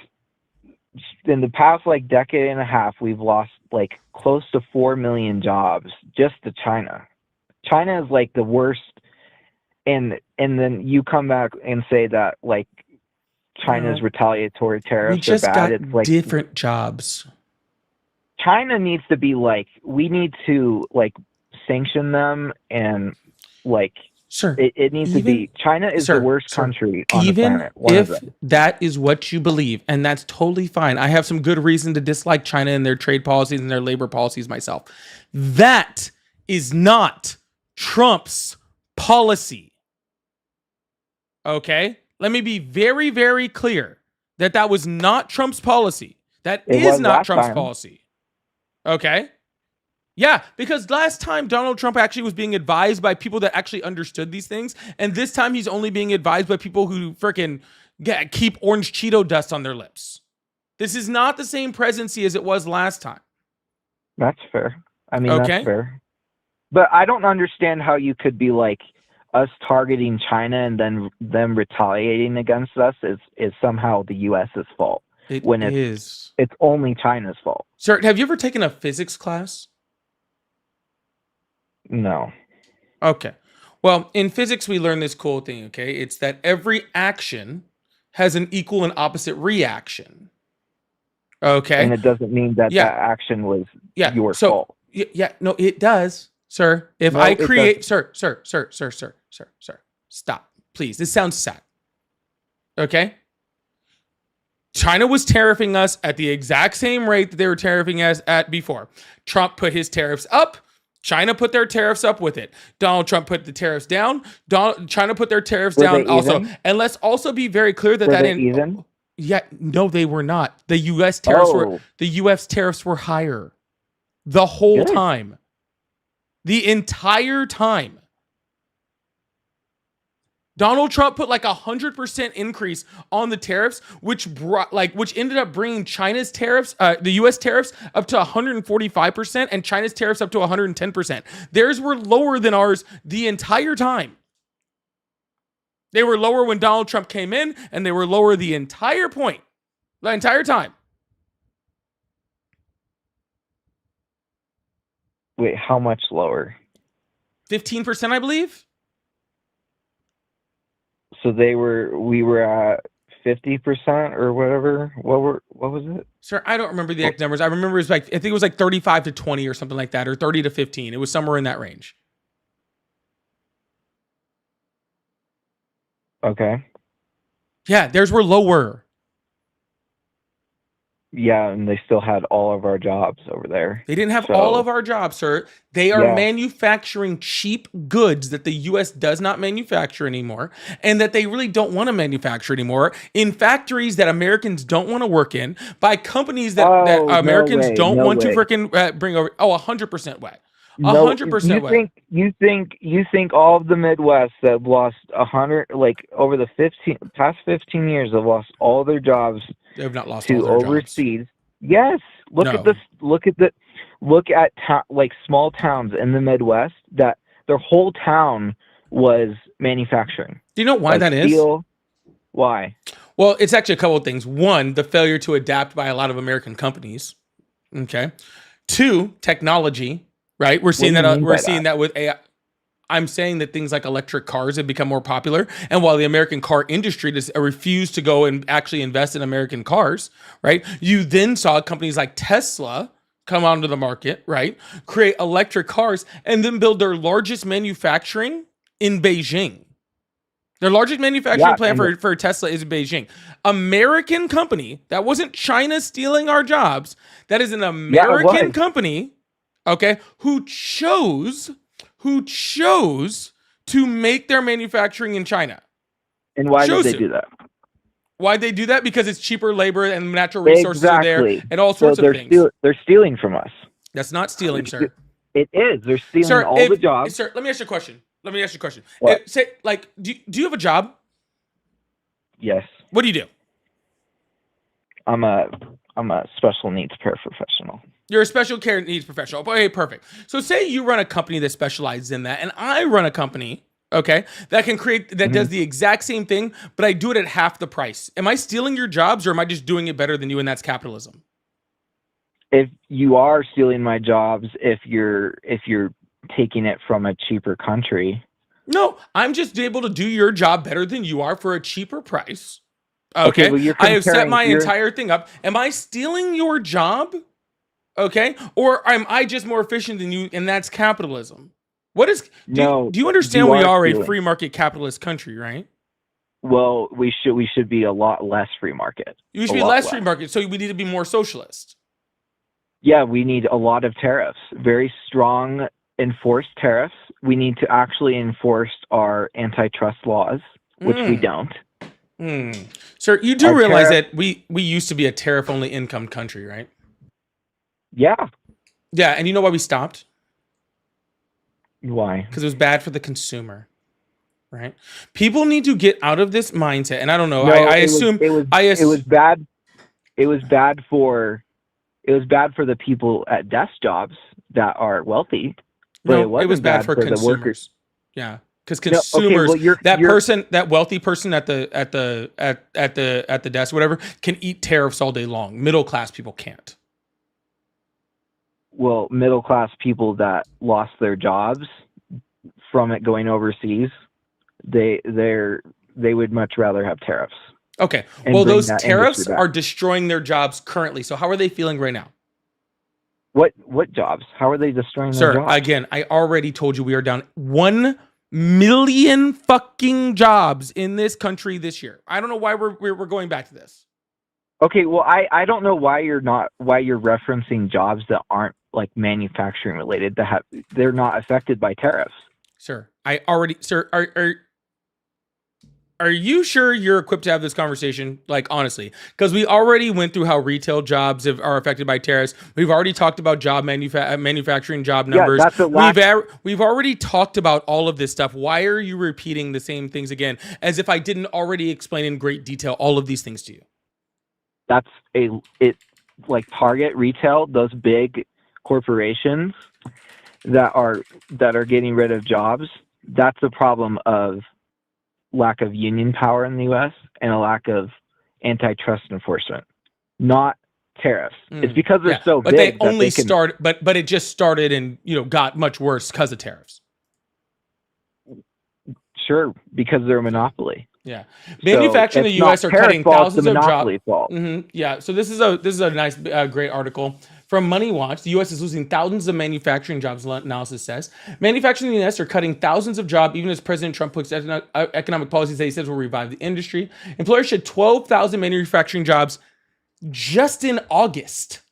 in the past like decade and a half, we've lost like close to 4 million jobs just to China. China is like the worst, and then you come back and say that like China's No. retaliatory We tariffs are just bad. got It's like different jobs. China needs to be like, we need to like sanction them, and like Sir, it needs to be. China is sir, the worst sir, country on the even planet. One of if them. that is what you believe, and that's totally fine. I have some good reason to dislike China and their trade policies and their labor policies myself. That is not Trump's policy. Okay? Let me be very, very clear that that was not Trump's policy. That It is was not last Trump's time. policy. Okay? Yeah, because last time Donald Trump actually was being advised by people that actually understood these things, and this time he's only being advised by people who freaking keep orange Cheeto dust on their lips. This is not the same presidency as it was last time. That's fair. I mean, Okay. that's fair. But I don't understand how you could be like us targeting China and then them retaliating against us is somehow the U.S.'s fault. It When is. It's only China's fault. Sir, have you ever taken a physics class? No. Okay. Well, in physics, we learn this cool thing, okay? It's that every action has an equal and opposite reaction. Okay. And it doesn't mean that Yeah. that action was Yeah. your So, fault. yeah, no, it does, sir. If No, I it create, sir, stop, please. This sounds sad. Okay. China was tariffing us at the exact same rate that they were tariffing us at before. Trump put his tariffs up. China put their tariffs up with it. Donald Trump put the tariffs down. China put their tariffs Were down they also. even? And let's also be very clear that Were that they even? Yeah, no, they were not. The U.S. tariffs were Oh. the U.S. tariffs were higher the whole Good. time, the entire time. Donald Trump put like 100% increase on the tariffs, which ended up bringing China's tariffs, the U.S. tariffs up to 145%, and China's tariffs up to 110%. Theirs were lower than ours the entire time. They were lower when Donald Trump came in, and they were lower the entire time. Wait, how much lower? 15%, I believe. So we were at 50% or whatever. What was it? Sir, I don't remember the exact numbers. I remember it was like, I think it was like 35 to 20 or something like that, or 30 to 15. It was somewhere in that range. Okay. Yeah, theirs were lower. Yeah, and they still had all of our jobs over there. They didn't have So- all of our jobs, sir. They are Yeah. manufacturing cheap goods that the U.S. does not manufacture anymore, and that they really don't want to manufacture anymore in factories that Americans don't want to work in, by companies that, Oh, that no Americans way, don't no want to way. freaking bring over. Oh, 100% way. No, 100% you way. you think all of the Midwest that have lost 100, like over the past 15 years, have lost all their jobs They have not lost all to their jobs. overseas? Yes. Look No. at this. Look at like small towns in the Midwest that their whole town was manufacturing. Do you know why Like that is? steel. Why? Well, it's actually a couple of things. One, the failure to adapt by a lot of American companies. Okay. Two, technology. Right. We're seeing do you that. mean We're by seeing that? that with AI. I'm saying that things like electric cars have become more popular, and while the American car industry has refused to go and actually invest in American cars, right? You then saw companies like Tesla come onto the market, right? Create electric cars and then build their largest manufacturing in Beijing. Their largest manufacturing Yeah, plant and for Tesla is in Beijing. American company. That wasn't China stealing our jobs. That is an American was. company, okay, who chose to make their manufacturing in China. And why did Shows they it. do that? Why'd they do that? Because it's cheaper labor and natural resources are there Exactly. and all So sorts of things. they're stealing from us. That's not stealing, sir. It is. They're stealing Sir, all the jobs. Sir, let me ask you a question. What? Say, like, do you have a job? Yes. What do you do? I'm a special needs paraprofessional. You're a special care needs professional. Okay, perfect. So say you run a company that specializes in that, and I run a company, okay, that can create, that does the exact same thing, but I do it at half the price. Am I stealing your jobs, or am I just doing it better than you, and that's capitalism? If you are stealing my jobs, if you're taking it from a cheaper country. No, I'm just able to do your job better than you are for a cheaper price. Okay, well, you're I have set comparing my your- entire thing up. Am I stealing your job? Okay, or am I just more efficient than you, and that's capitalism? What is? Do you understand you we are a stealing. free market capitalist country, right? Well, we should be a lot less free market. You should A be lot less free market, so we need to be more socialist. Yeah, we need a lot of tariffs. Very strong enforced tariffs. We need to actually enforce our antitrust laws. which we Mm. don't. Sir, you do Our realize tariff- that we used to be a tariff-only income country, right? Yeah. Yeah, and you know why we stopped? Why? Because it was bad for the consumer, right? People need to get out of this mindset, and I don't know. No, I it was- assume it was bad. It was bad for the people at desk jobs that are wealthy. But no, it wasn't was bad for the workers. consumers. Yeah, because No, okay, consumers, well, you're- that wealthy person at the desk, whatever, can eat tariffs all day long. Middle class people can't. Well, middle class people that lost their jobs from it going overseas, they would much rather have tariffs. Okay, And well, bring those that tariffs industry back. are destroying their jobs currently. So how are they feeling right now? What jobs? How are they destroying their Sir, jobs? again, I already told you we are down 1 million fucking jobs in this country this year. I don't know why we're going back to this. Okay, well, I don't know why you're referencing jobs that aren't like manufacturing related they're not affected by tariffs. Sir, are you sure you're equipped to have this conversation? Like, honestly, because we already went through how retail jobs are affected by tariffs. We've already talked about manufacturing job numbers. Yeah, we've already talked about all of this stuff. Why are you repeating the same things again, as if I didn't already explain in great detail all of these things to you? That's like Target, retail, those big corporations that are getting rid of jobs. That's a problem of lack of union power in the U.S. and a lack of antitrust enforcement, not tariffs. It's because they're so but big. They only started, but it just started and got much worse because of tariffs. Sure, because they're a monopoly. Yeah, manufacturing in the U.S. are cutting thousands of jobs. Yeah, so this is a nice, great article from Money Watch. The U.S. is losing thousands of manufacturing jobs. Analysis says manufacturing in the U.S. are cutting thousands of jobs, even as President Trump puts economic policies that he says will revive the industry. Employers shed 12,000 manufacturing jobs just in August,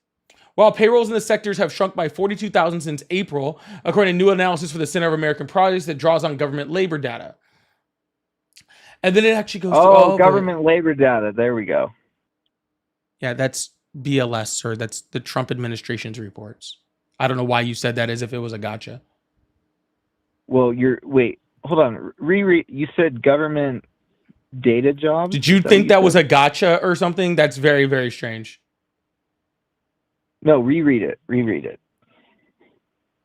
while payrolls in the sectors have shrunk by 42,000 since April, according to new analysis for the Center of American Projects that draws on government labor data. And then it actually goes to government labor data. There we go. Yeah, that's BLS, sir. That's the Trump administration's reports. I don't know why you said that as if it was a gotcha. Well, hold on. Reread. You said government data jobs. Did you think that was a gotcha or something? That's very, very strange. No, reread it.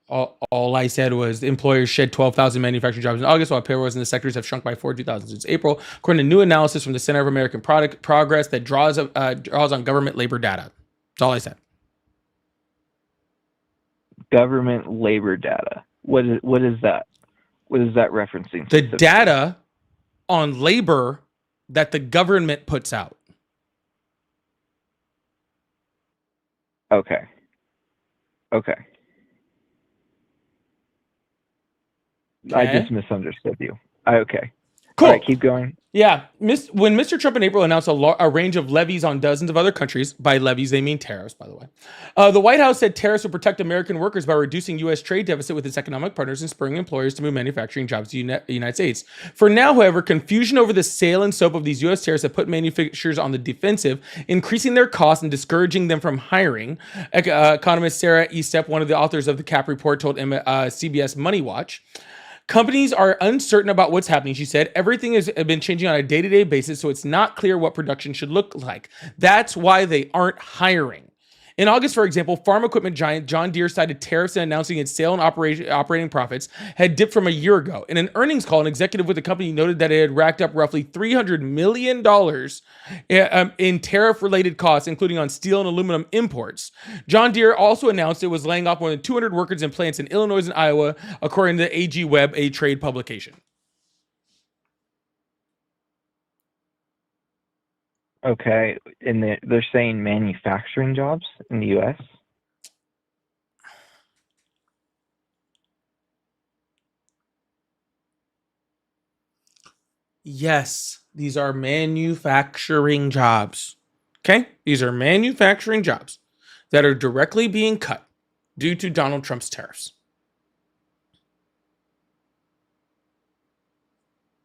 All I said was the employers shed 12,000 manufacturing jobs in August, while payrolls in the sectors have shrunk by 42,000 since April, according to new analysis from the Center of American Progress that draws on government labor data. That's all I said. Government labor data. What is that? What is that referencing? The data on labor that the government puts out. Okay. I just misunderstood you. Okay. Cool. All right, keep going. Yeah. When Mr. Trump in April announced a range of levies on dozens of other countries, by levies they mean tariffs, by the way, the White House said tariffs would protect American workers by reducing U.S. trade deficit with its economic partners and spurring employers to move manufacturing jobs to the United States. For now, however, confusion over the sale and scope of these U.S. tariffs have put manufacturers on the defensive, increasing their costs and discouraging them from hiring. Economist Sarah Estep, one of the authors of the CAP report, told CBS Money Watch. Companies are uncertain about what's happening, she said. Everything has been changing on a day-to-day basis, so it's not clear what production should look like. That's why they aren't hiring. In August, for example, farm equipment giant John Deere cited tariffs and announcing its sale and operating profits had dipped from a year ago. In an earnings call, an executive with the company noted that it had racked up roughly $300 million in tariff-related costs, including on steel and aluminum imports. John Deere also announced it was laying off more than 200 workers in plants in Illinois and Iowa, according to AG Web, a trade publication. Okay, and they're saying manufacturing jobs in the U.S.? Yes, these are manufacturing jobs. Okay? These are manufacturing jobs that are directly being cut due to Donald Trump's tariffs.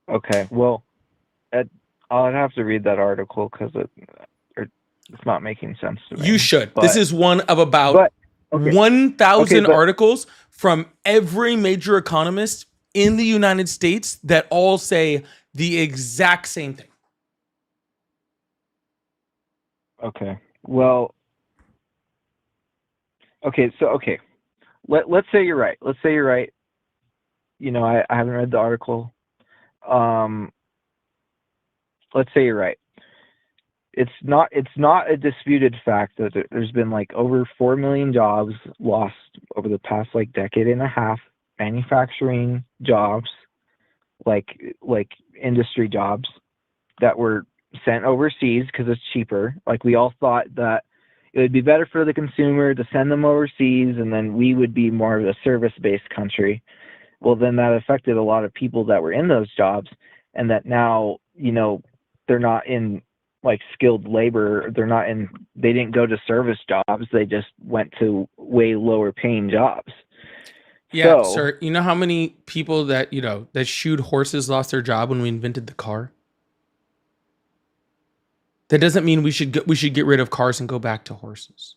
Okay, well, I'd have to read that article because it's not making sense to me. You should. But, This is one of about but okay, 1,000 but- articles from every major economist in the United States that all say the exact same thing. okay. Well, okay. So okay, let's say you're right. Let's say you're right. You know, I haven't read the article. Let's say you're right. It's not a disputed fact that there's been like over 4 million jobs lost over the past like decade and a half, manufacturing jobs, like industry jobs that were sent overseas because it's cheaper. Like we all thought that it would be better for the consumer to send them overseas and then we would be more of a service-based country. Well, then that affected a lot of people that were in those jobs, and that now, you know, they're not in like skilled labor. They didn't go to service jobs. They just went to way lower paying jobs. Yeah, So- sir. You know how many people that, you know, that shoed horses lost their job when we invented the car? That doesn't mean we should get rid of cars and go back to horses.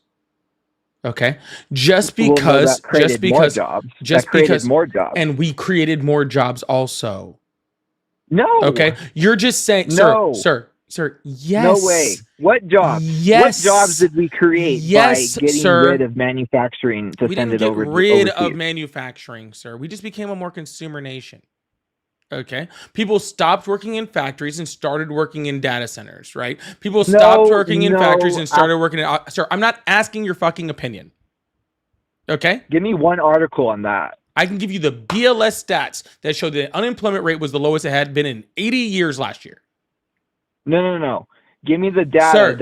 Okay? Just Well, no, because that created more jobs. just that created because- more jobs. and we created more jobs also. No. Okay? You're just saying, No. sir, yes. No way. What jobs? Yes. What jobs did we create Yes, by getting sir. rid of manufacturing to We send didn't it get over? rid of overseas? manufacturing, sir. We just became a more consumer nation. Okay. People stopped working in factories and started working in data centers, right? People stopped working in factories and started working in. Sir, I'm not asking your fucking opinion. Okay. Give me one article on that. I can give you the BLS stats that show the unemployment rate was the lowest it had been in 80 years last year. No. Give me the data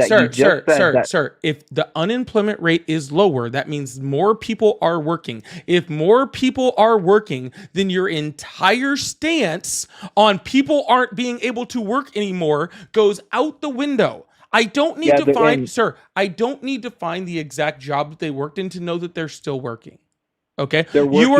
Sir, if the unemployment rate is lower, that means more people are working. If more people are working, then your entire stance on people aren't being able to work anymore goes out the window. I don't need to find, sir, I don't need to find the exact job that they worked in to know that they're still working. Okay? You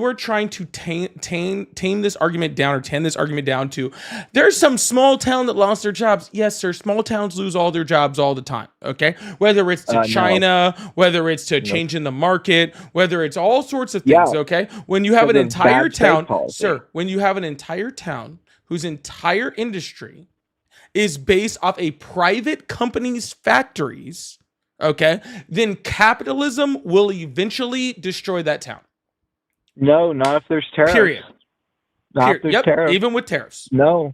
are trying to tame this argument down, or tame this argument down to, there's some small town that lost their jobs. Yes, sir. Small towns lose all their jobs all the time. Okay. Whether it's to China, whether it's to change in the market, whether it's all sorts of things. Yeah. Okay. When you have an Because of entire bad trade town, policy. sir, when you have an entire town whose entire industry is based off a private company's factories, okay, then capitalism will eventually destroy that town. No, not if there's tariffs. Period. Not if there's Yep, tariffs. even with tariffs. No.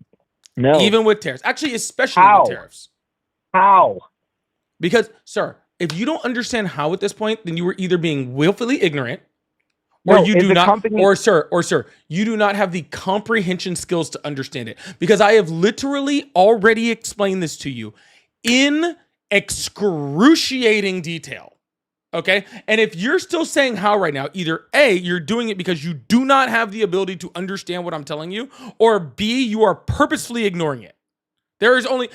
Even with tariffs. Actually, especially How? with tariffs. How? Because, sir, if you don't understand how at this point, then you were either being willfully ignorant, or No, you if do the not, company- or sir, you do not have the comprehension skills to understand it. Because I have literally already explained this to you in excruciating detail. Okay. And if you're still saying how right now, either A, you're doing it because you do not have the ability to understand what I'm telling you, or B, you are purposefully ignoring it. There is only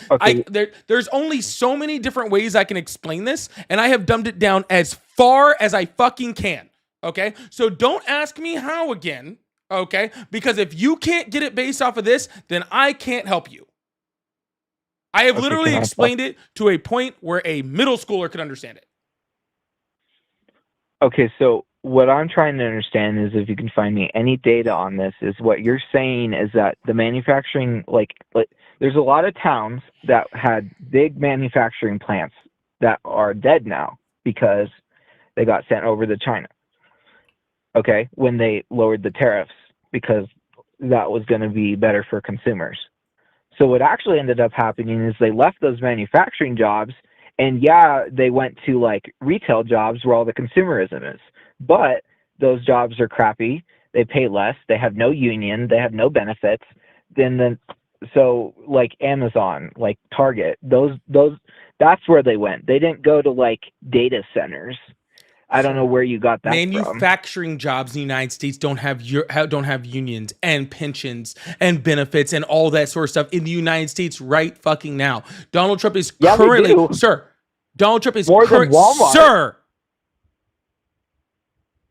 there's only so many different ways I can explain this, and I have dumbed it down as far as I fucking can. Okay? So don't ask me how again, okay? Because if you can't get it based off of this, then I can't help you. I have literally explained it to a point where a middle schooler could understand it. Okay, so what I'm trying to understand is if you can find me any data on this, is what you're saying is that the manufacturing, like there's a lot of towns that had big manufacturing plants that are dead now because they got sent over to China. Okay, when they lowered the tariffs because that was going to be better for consumers. So what actually ended up happening is they left those manufacturing jobs, and yeah, they went to like retail jobs where all the consumerism is. But those jobs are crappy. They pay less. They have no union. They have no benefits. So like Amazon, like Target, those that's where they went. They didn't go to like data centers. I don't know where you got that from. Manufacturing jobs in the United States don't have unions and pensions and benefits and all that sort of stuff in the United States right fucking now. Donald Trump is currently, sir. Donald Trump is more than Walmart. Sir.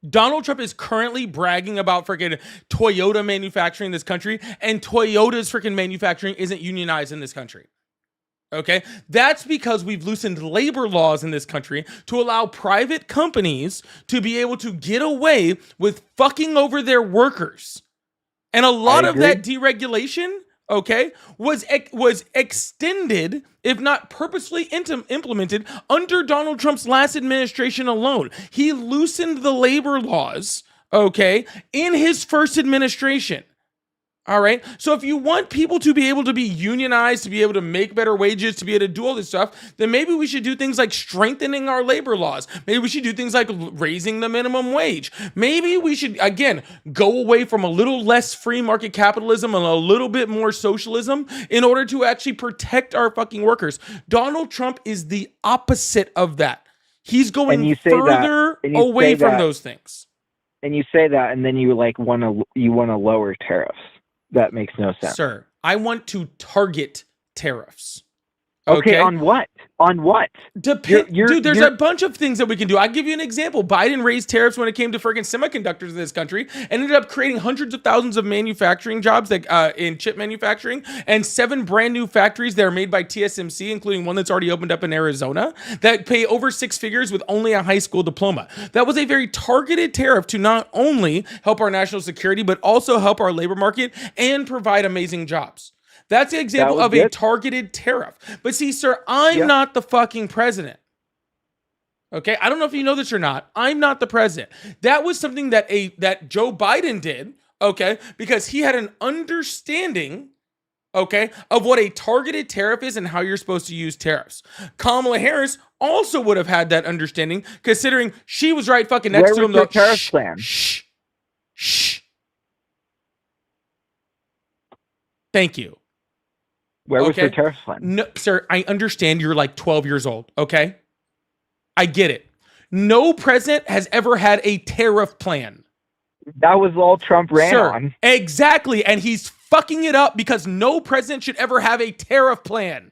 Donald Trump is currently bragging about freaking Toyota manufacturing in this country, and Toyota's freaking manufacturing isn't unionized in this country. Okay, that's because we've loosened labor laws in this country to allow private companies to be able to get away with fucking over their workers. And a lot of that deregulation, okay, was extended, if not purposely implemented, under Donald Trump's last administration alone. He loosened the labor laws, okay, in his first administration. All right. So if you want people to be able to be unionized, to be able to make better wages, to be able to do all this stuff, then maybe we should do things like strengthening our labor laws. Maybe we should do things like raising the minimum wage. Maybe we should, again, go away from a little less free market capitalism and a little bit more socialism in order to actually protect our fucking workers. Donald Trump is the opposite of that. He's going further away from those things. And you say that, and then you like want to lower tariffs. That makes no sense. Sir, I want to target tariffs. Okay, on what? On what? Dude, there's a bunch of things that we can do. I'll give you an example. Biden raised tariffs when it came to freaking semiconductors in this country and ended up creating hundreds of thousands of manufacturing jobs that in chip manufacturing, and 7 brand new factories that are made by TSMC, including one that's already opened up in Arizona, that pay over 6 figures with only a high school diploma. That was a very targeted tariff to not only help our national security, but also help our labor market and provide amazing jobs. That's the example of a targeted tariff. But see, sir, I'm not the fucking president. Okay? I don't know if you know this or not. I'm not the president. That was something that Joe Biden did, okay? Because he had an understanding, okay, of what a targeted tariff is and how you're supposed to use tariffs. Kamala Harris also would have had that understanding, considering she was right fucking next to him. Where was the tariff plan? Shh. Thank you. Where was the tariff plan? No, sir, I understand you're like 12 years old, okay? I get it. No president has ever had a tariff plan. That was all Trump ran on. Exactly, and he's fucking it up because no president should ever have a tariff plan.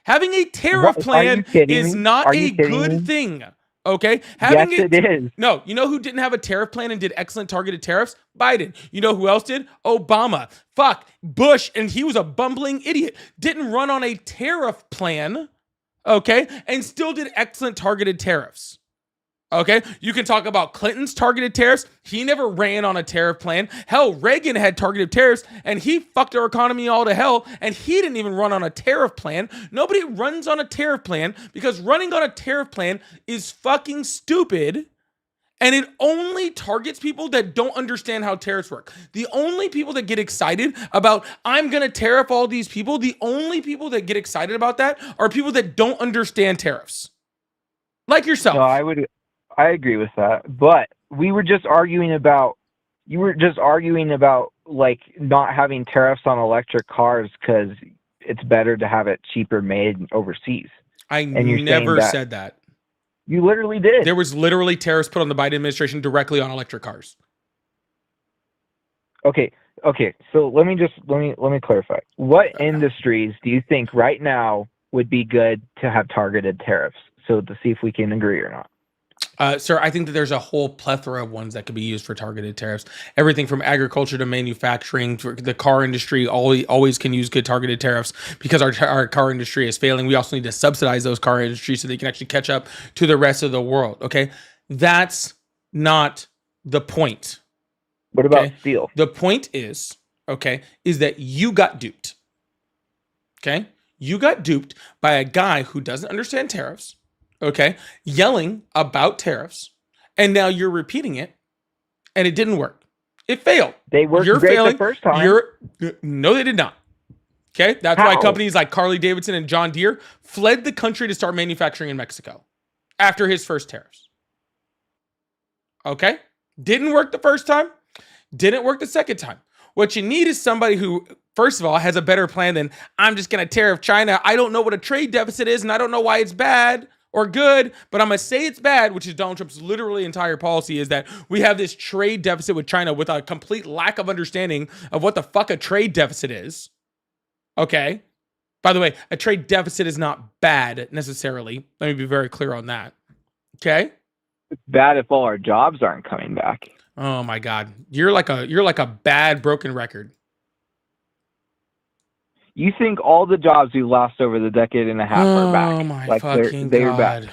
Having a tariff plan is not a good thing. Okay? It is. No, you know who didn't have a tariff plan and did excellent targeted tariffs? Biden. You know who else did? Obama. Fuck. Bush, and he was a bumbling idiot. Didn't run on a tariff plan, okay? And still did excellent targeted tariffs. Okay? You can talk about Clinton's targeted tariffs. He never ran on a tariff plan. Hell, Reagan had targeted tariffs, and he fucked our economy all to hell, and he didn't even run on a tariff plan. Nobody runs on a tariff plan because running on a tariff plan is fucking stupid, and it only targets people that don't understand how tariffs work. The only people that get excited about, I'm going to tariff all these people, the only people that get excited about that are people that don't understand tariffs. Like yourself. No, I agree with that, but you were just arguing about like not having tariffs on electric cars because it's better to have it cheaper made overseas. I never said that. You literally did. There was literally tariffs put on the Biden administration directly on electric cars. Okay. So let me clarify. What industries do you think right now would be good to have targeted tariffs? So to see if we can agree or not. Sir, I think that there's a whole plethora of ones that could be used for targeted tariffs. Everything from agriculture to manufacturing, to the car industry, always can use good targeted tariffs because our car industry is failing. We also need to subsidize those car industries so they can actually catch up to the rest of the world. Okay, that's not the point. What about steel? The point is that you got duped. Okay, you got duped by a guy who doesn't understand tariffs. Okay, yelling about tariffs, and now you're repeating it, and it didn't work. It failed. They worked great the first time. No, they did not. Okay, that's why companies like Harley Davidson and John Deere fled the country to start manufacturing in Mexico after his first tariffs. Okay, didn't work the first time, didn't work the second time. What you need is somebody who, first of all, has a better plan than, I'm just going to tariff China. I don't know what a trade deficit is, and I don't know why it's bad or good, but I'm going to say it's bad, which is Donald Trump's literally entire policy, is that we have this trade deficit with China with a complete lack of understanding of what the fuck a trade deficit is. Okay? By the way, a trade deficit is not bad necessarily. Let me be very clear on that. Okay? It's bad if all our jobs aren't coming back. Oh my God, you're like a bad broken record. You think all the jobs we lost over the decade and a half are back? Oh my Like fucking they're God.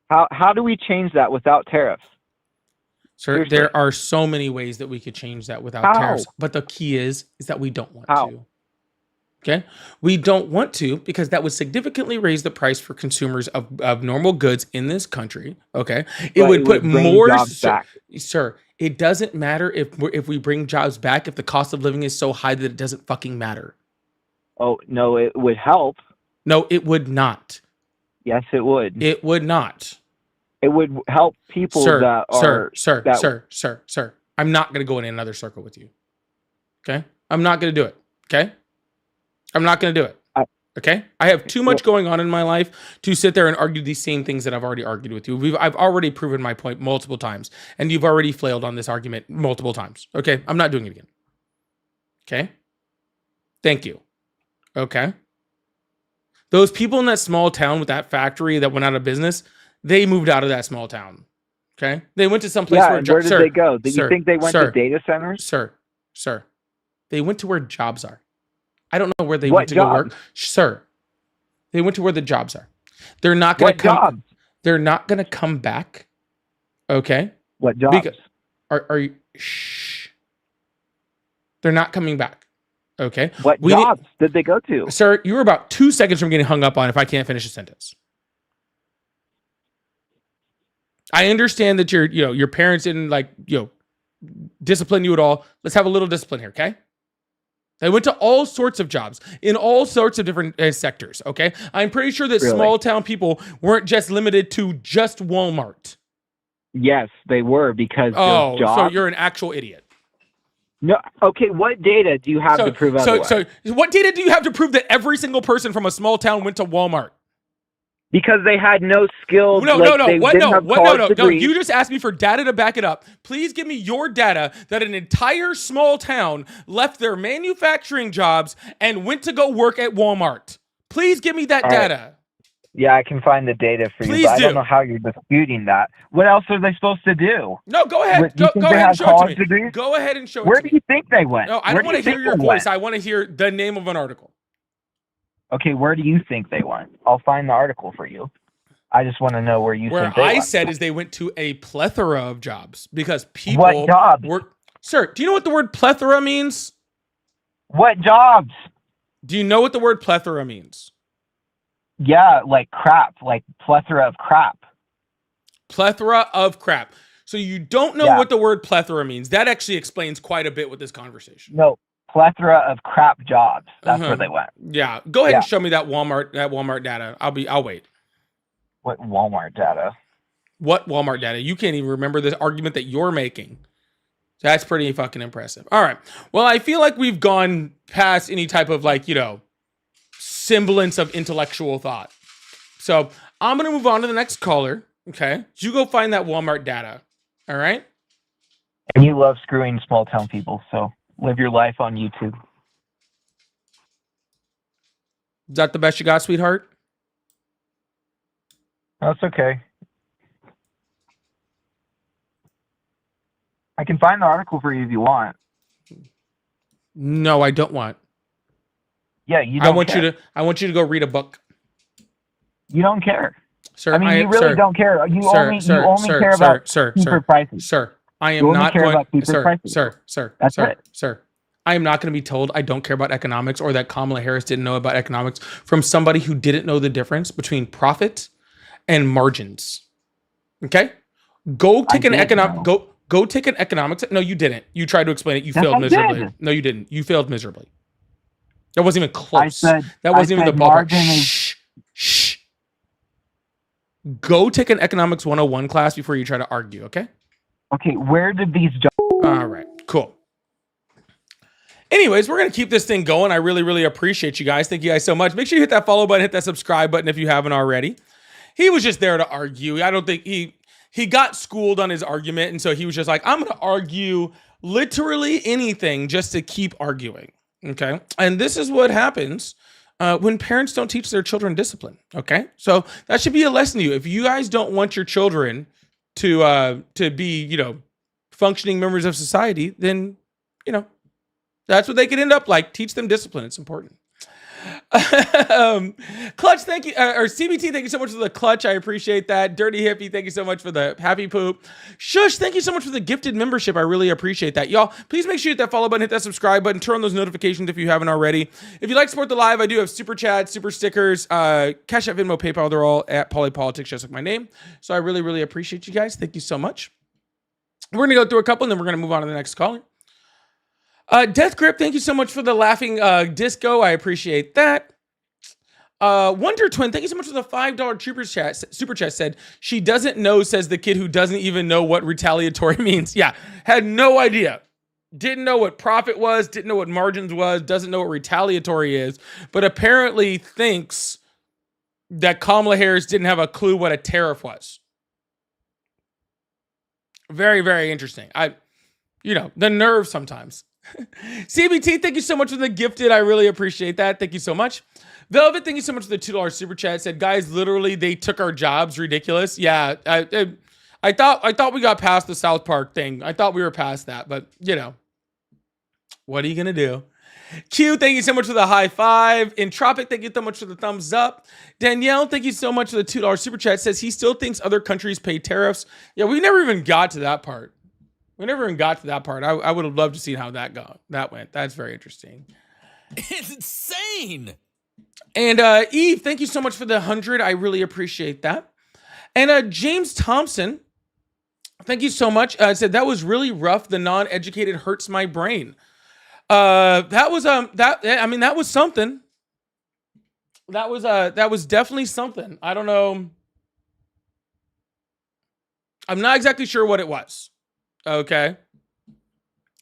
back. How do we change that without tariffs? Sir, Seriously. there are so many ways that we could change that without How? tariffs. But the key is that we don't want How? to. Okay? We don't want to because that would significantly raise the price for consumers of normal goods in this country. Okay? It But would put bring more jobs back. Sir, it doesn't matter if we bring jobs back if the cost of living is so high that it doesn't fucking matter. Oh no, it would help. No, it would not. Yes, it would. It would not. It would help people that are Sir. I'm not going to go in another circle with you. Okay? I'm not going to do it. Okay? I'm not going to do it. Okay? I have too much going on in my life to sit there and argue these same things that I've already argued with you. I've already proven my point multiple times, and you've already flailed on this argument multiple times. Okay? I'm not doing it again. Okay? Thank you. Okay? Those people in that small town with that factory that went out of business, they moved out of that small town. Okay? They went to some place where did they go? Did you think they went to data centers? Sir. They went to where jobs are. I don't know where they What went to jobs? go work. Sir. They went to where the jobs are. They're not going to come. Jobs? They're not going to come back. Okay? What jobs? Are you shh. They're not coming back. Okay? What jobs did they go to? Sir, you were about 2 seconds from getting hung up on if I can't finish a sentence. I understand that your parents didn't discipline you at all. Let's have a little discipline here, okay? They went to all sorts of jobs in all sorts of different sectors, okay? I'm pretty sure that small town people weren't just limited to just Walmart. Yes, they were because those jobs. So you're an actual idiot. No, okay, what data do you have to prove otherwise? So what data do you have to prove that every single person from a small town went to Walmart? Because they had no skills. No. You just asked me for data to back it up. Please give me your data that an entire small town left their manufacturing jobs and went to go work at Walmart. Please give me that data. Yeah, I can find the data for you, but I don't know how you're disputing that. What else are they supposed to do? No, go ahead. Go ahead and show it to me. Degrees? Go ahead and show it to me. Where do you think they went? No, I don't want to hear your voice. I want to hear the name of an article. Okay, where do you think they went? I'll find the article for you. I just want to know where you think they went. Where I said is they went to a plethora of jobs because people What jobs? Sir, do you know what the word plethora means? What jobs? Do you know what the word plethora means? Yeah, like crap, like plethora of crap. Plethora of crap. So you don't know what the word plethora means. That actually explains quite a bit with this conversation. No, plethora of crap jobs. That's where they went. Yeah. Go ahead and show me that Walmart data. I'll wait. What Walmart data? What Walmart data? You can't even remember the argument that you're making. That's pretty fucking impressive. All right. Well, I feel like we've gone past any type of semblance of intellectual thought. So I'm going to move on to the next caller. Okay. You go find that Walmart data. All right. And you love screwing small town people. So live your life on YouTube. Is that the best you got, sweetheart? That's okay. I can find the article for you if you want. No, I don't want. Yeah, you don't I want care. you to go read a book. You don't care. Sir, I mean, you really don't care. You only care about cheaper prices. Sir, I am not going. Sir, That's it. Sir, I am not going to be told I don't care about economics or that Kamala Harris didn't know about economics from somebody who didn't know the difference between profit and margins. Okay? Go take an economics. No, you didn't. You tried to explain it. You failed miserably. No, you didn't. You failed miserably. That wasn't even close. That wasn't even the ballpark. Shh. Go take an economics 101 class before you try to argue, okay? Okay, where did these jobs? All right, cool. Anyways, we're going to keep this thing going. I really, really appreciate you guys. Thank you guys so much. Make sure you hit that follow button, hit that subscribe button if you haven't already. He was just there to argue. I don't think he got schooled on his argument, and so he was just like, I'm going to argue literally anything just to keep arguing, okay? And this is what happens when parents don't teach their children discipline, okay? So that should be a lesson to you. If you guys don't want your children to be, functioning members of society, then, that's what they could end up like. Teach them discipline. It's important. Clutch, thank you. Or CBT, thank you so much for the clutch. I appreciate that. Dirty Hippie, thank you so much for the happy poop. Shush, thank you so much for the gifted membership. I really appreciate that. Y'all, please make sure you hit that follow button, hit that subscribe button, turn on those notifications if you haven't already. If you'd like to support the live, I do have super chat, super stickers, Cash App, Venmo, PayPal. They're all at Polypolitics, just like my name. So I really, really appreciate you guys. Thank you so much. We're going to go through a couple and then we're going to move on to the next caller. Death Grip, thank you so much for the laughing disco. I appreciate that. Wonder Twin, thank you so much for the $5 super chat. Said she doesn't know, says the kid who doesn't even know what retaliatory means. Yeah, had no idea. Didn't know what profit was, didn't know what margins was, doesn't know what retaliatory is, but apparently thinks that Kamala Harris didn't have a clue what a tariff was. Very, very interesting. The nerve sometimes. CBT, thank you so much for the gifted. I really appreciate that. Thank you so much. Velvet, thank you so much for the $2 super chat. Said, guys, literally, they took our jobs. Ridiculous. Yeah, I thought we got past the South Park thing. I thought we were past that, but what are you gonna do? Q, thank you so much for the high five. Entropic, thank you so much for the thumbs up. Danielle, thank you so much for the $2 super chat. Says he still thinks other countries pay tariffs. Yeah, we never even got to that part. I would have loved to see how that went. That's very interesting. It's insane. And Eve, thank you so much for the 100. I really appreciate that. And James Thompson, thank you so much. Said that was really rough. The non-educated hurts my brain. That was something. That was definitely something. I don't know. I'm not exactly sure what it was. Okay.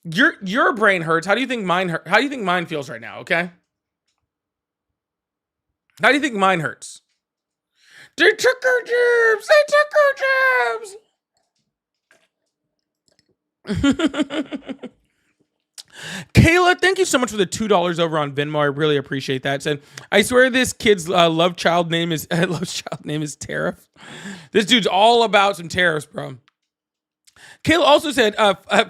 Your brain hurts. How do you think mine hurt? How do you think mine feels right now? Okay. How do you think mine hurts? They took our jobs. Kayla, thank you so much for the $2 over on Venmo. I really appreciate that. Said, I swear this kid's love child name is Tariff. This dude's all about some tariffs, bro. Kayla also said,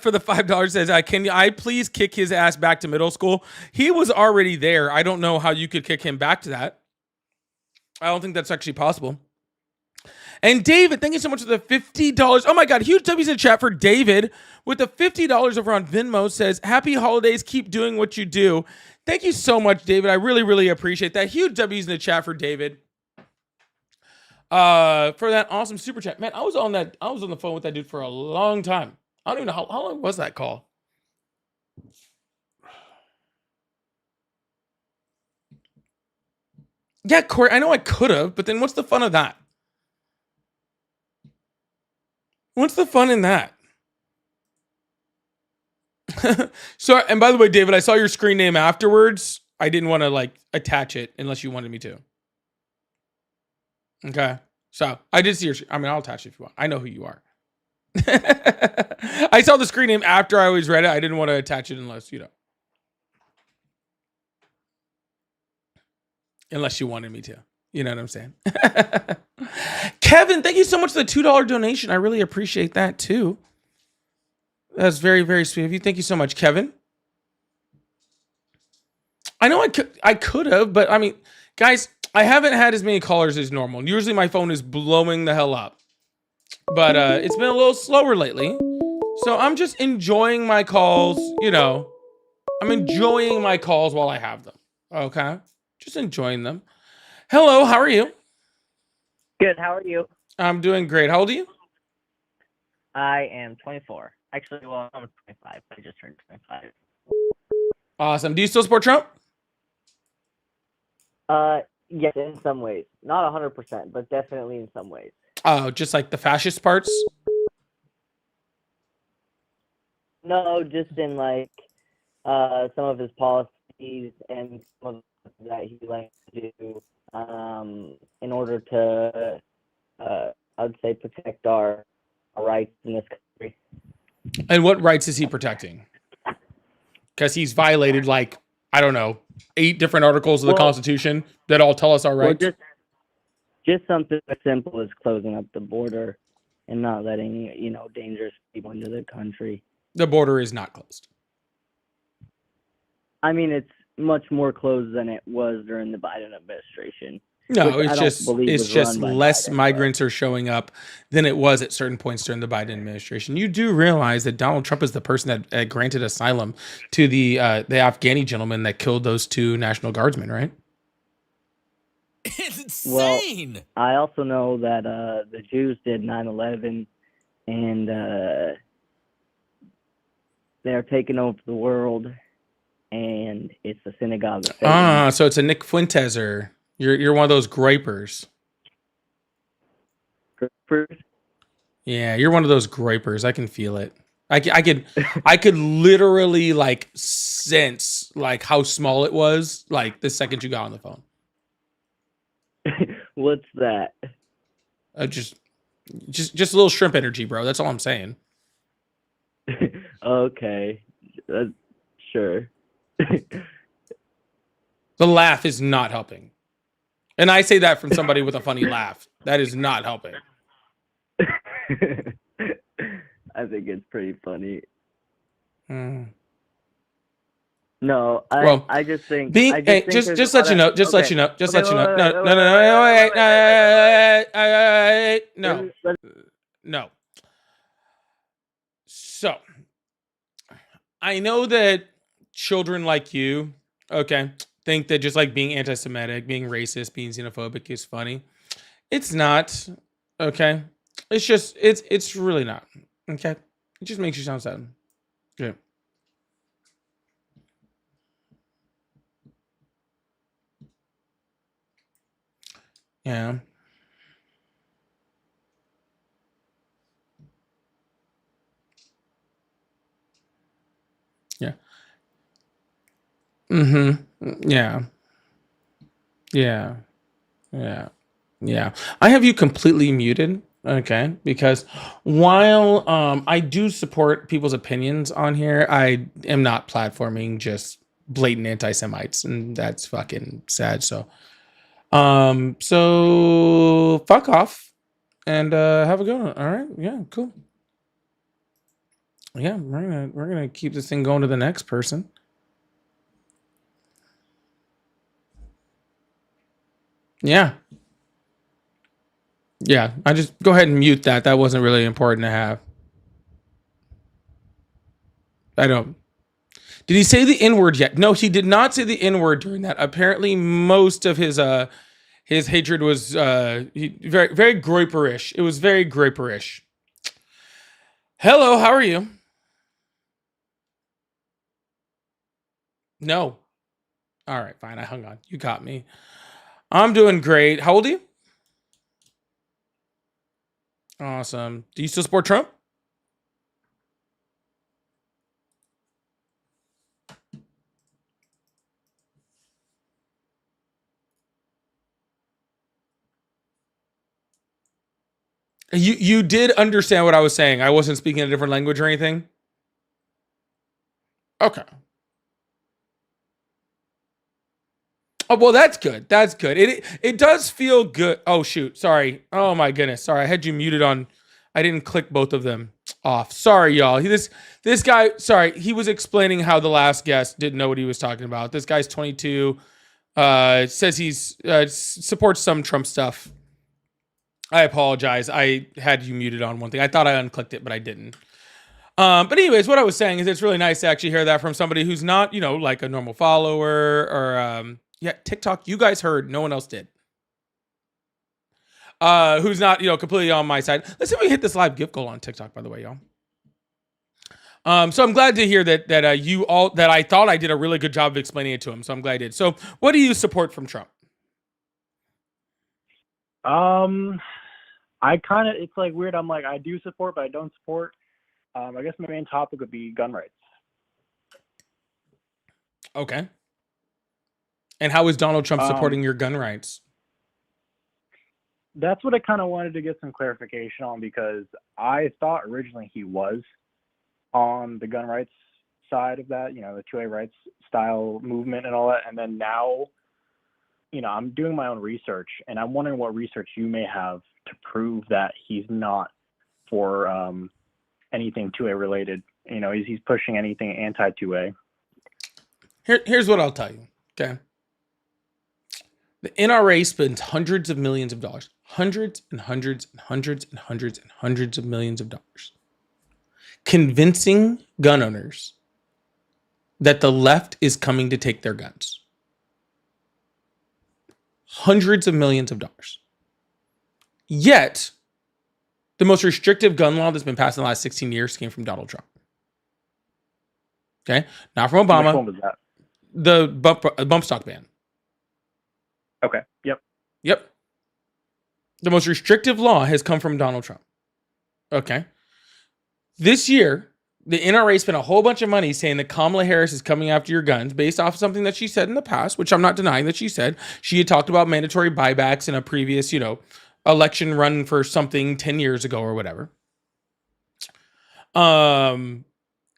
for the $5, says, can I please kick his ass back to middle school? He was already there. I don't know how you could kick him back to that. I don't think that's actually possible. And David, thank you so much for the $50. Oh my God, huge W's in the chat for David with the $50 over on Venmo. Says, happy holidays, keep doing what you do. Thank you so much, David. I really, really appreciate that. Huge W's in the chat for David. For that awesome super chat. Man, I was on the phone with that dude for a long time. I don't even know how long was that call. Yeah, Corey, I know I could have, but then what's the fun of that? What's the fun in that? So, and by the way, David, I saw your screen name afterwards. I didn't want to attach it unless you wanted me to. Okay. So I did see your, I'll attach it if you want. I know who you are. I saw the screen name after I always read it. I didn't want to attach it unless unless you wanted me to. You know what I'm saying? Kevin, thank you so much for the $2 donation. I really appreciate that too. That's very, very sweet of you. Thank you so much, Kevin. I know I could have, but guys, I haven't had as many callers as normal. Usually my phone is blowing the hell up. But it's been a little slower lately. So I'm just enjoying my calls, I'm enjoying my calls while I have them. Okay? Just enjoying them. Hello, how are you? Good, how are you? I'm doing great. How old are you? I am 24. Actually, well, I'm 25. I just turned 25. Awesome. Do you still support Trump? Yes, in some ways. Not 100%, but definitely in some ways. Oh, just like the fascist parts? No, just in some of his policies and some of that he likes to do in order to, I would say, protect our rights in this country. And what rights is he protecting? Because he's violated, 8 different articles of the Constitution that all tell us our rights. Well, just something as simple as closing up the border and not letting, dangerous people into the country. The border is not closed. I mean, it's much more closed than it was during the Biden administration. No, Which I it's don't just believe it's was just run by less Biden, migrants are showing up than it was at certain points during the Biden administration. You do realize that Donald Trump is the person that granted asylum to the Afghani gentleman that killed those 2 National Guardsmen, right? Insane. I also know that the Jews did 9/11, and they're taking over the world, and it's the synagogue of Satan. So it's a Nick Fuenteser. You're one of those gripers. Yeah, you're one of those gripers. I can feel it. I could literally like sense like how small it was like the second you got on the phone. What's that? Just a little shrimp energy, bro. That's all I'm saying. Okay, sure. The laugh is not helping. And I say that from somebody with a funny laugh. That is not helping. I think it's pretty funny. Mm. No, Well, I just think. Just let you know. No. So, I know that children like you, okay, think that just like being anti-Semitic, being racist, being xenophobic is funny. It's not, okay? It's just, it's really not, okay? It just makes you sound sad. Yeah. Yeah. Yeah. Mm-hmm. Yeah. Yeah. Yeah. Yeah. I have you completely muted. Okay. Because while I do support people's opinions on here, I am not platforming just blatant anti-Semites, and that's fucking sad. So fuck off and have a good one. All right. Yeah, cool. Yeah, we're gonna keep this thing going to the next person. Yeah. Yeah, I just go ahead and mute that. That wasn't really important to have. I don't. Did he say the N-word yet? No, he did not say the N-word during that. Apparently, most of his hatred was very, very groyperish. It was very groyperish. Hello, how are you? No. All right, fine. I hung on. You got me. I'm doing great. How old are you? Awesome. Do you still support Trump? You did understand what I was saying. I wasn't speaking a different language or anything. Okay. Oh, well, that's good. That's good. It does feel good. Oh, shoot. Sorry. Oh, my goodness. Sorry. I had you muted on. I didn't click both of them off. Sorry, y'all. This guy, sorry. He was explaining how the last guest didn't know what he was talking about. This guy's 22. Says he's supports some Trump stuff. I apologize. I had you muted on one thing. I thought I unclicked it, but I didn't. But anyways, what I was saying is it's really nice to actually hear that from somebody who's not, like a normal follower or, TikTok. You guys heard, no one else did. Who's not, completely on my side. Let's see if we hit this live gift goal on TikTok, by the way, y'all. So I'm glad to hear that you all, that I thought I did a really good job of explaining it to him. So I'm glad I did. So what do you support from Trump? It's like weird. I'm like, I do support, but I don't support. I guess my main topic would be gun rights. Okay. And how is Donald Trump supporting your gun rights? That's what I kind of wanted to get some clarification on, because I thought originally he was on the gun rights side of that, the 2A rights style movement and all that. And then now, I'm doing my own research, and I'm wondering what research you may have to prove that he's not for anything 2A related. You know, he's pushing anything anti 2A. Here's what I'll tell you. Okay. The NRA spends hundreds of millions of dollars, hundreds and hundreds and hundreds and hundreds and hundreds of millions of dollars, convincing gun owners that the left is coming to take their guns. Hundreds of millions of dollars. Yet, the most restrictive gun law that's been passed in the last 16 years came from Donald Trump. Okay? Not from Which Obama. one was that? The bump stock ban. Okay. Yep. Yep. The most restrictive law has come from Donald Trump. Okay. This year, the NRA spent a whole bunch of money saying that Kamala Harris is coming after your guns based off of something that she said in the past, which I'm not denying that she said. She had talked about mandatory buybacks in a previous, election run for something 10 years ago or whatever.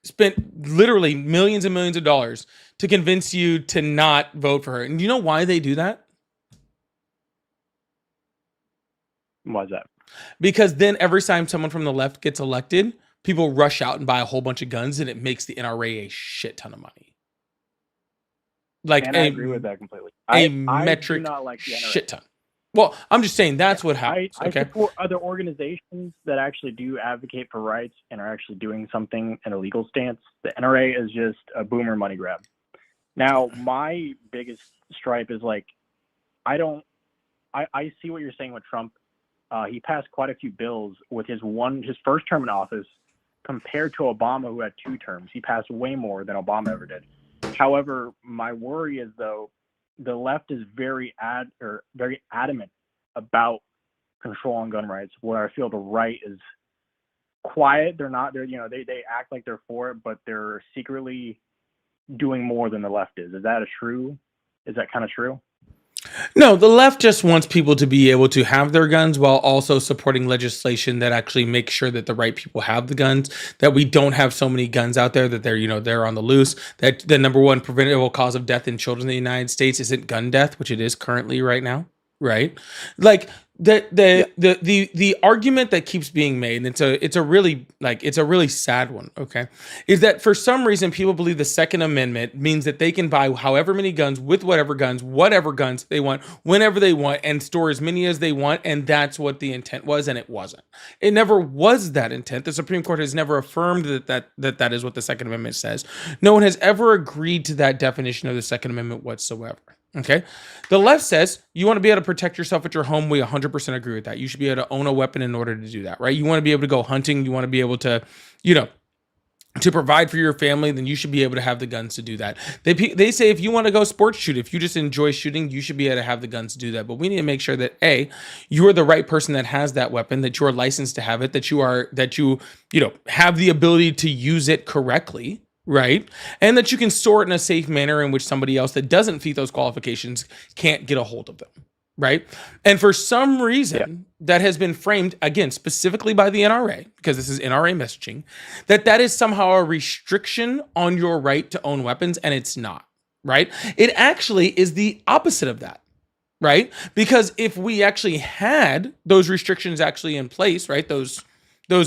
Spent literally millions and millions of dollars to convince you to not vote for her. And you know why they do that? Why is that? Because then every time someone from the left gets elected, people rush out and buy a whole bunch of guns, and it makes the NRA a shit ton of money. Like, And I agree with that completely. A I metric do not like the NRA. shit ton. Well, I'm just saying that's what happens. I Okay. support other organizations that actually do advocate for rights and are actually doing something in a legal stance. The NRA is just a boomer money grab. Now, my biggest stripe is like, I see what you're saying with Trump. He passed quite a few bills with his first term in office compared to Obama, who had 2 terms. He passed way more than Obama ever did. However, my worry is, though, the left is very adamant about control on gun rights, where I feel the right is quiet. They act like they're for it, but they're secretly doing more than the left is. Is that kind of true? No, the left just wants people to be able to have their guns while also supporting legislation that actually makes sure that the right people have the guns, that we don't have so many guns out there that they're on the loose, that the number one preventable cause of death in children in the United States isn't gun death, which it is currently right now, right? Like the argument that keeps being made, and it's a really sad one, okay, is that for some reason people believe the Second Amendment means that they can buy however many guns with whatever guns they want, whenever they want, and store as many as they want, and that's what the intent was, and it wasn't. It never was that intent. The Supreme Court has never affirmed that is what the Second Amendment says. No one has ever agreed to that definition of the Second Amendment whatsoever. Okay. The left says you want to be able to protect yourself at your home. We 100% agree with that. You should be able to own a weapon in order to do that, right? You want to be able to go hunting. You want to be able to, to provide for your family, then you should be able to have the guns to do that. They say if you want to go sports shoot, if you just enjoy shooting, you should be able to have the guns to do that. But we need to make sure that you are the right person that has that weapon, that you are licensed to have it, that you have the ability to use it correctly. Right. And that you can store it in a safe manner in which somebody else that doesn't meet those qualifications can't get a hold of them. Right. And for some reason that has been framed, again, specifically by the NRA, because this is NRA messaging, that is somehow a restriction on your right to own weapons. And it's not. Right. It actually is the opposite of that. Right. Because if we actually had those restrictions actually in place, right, those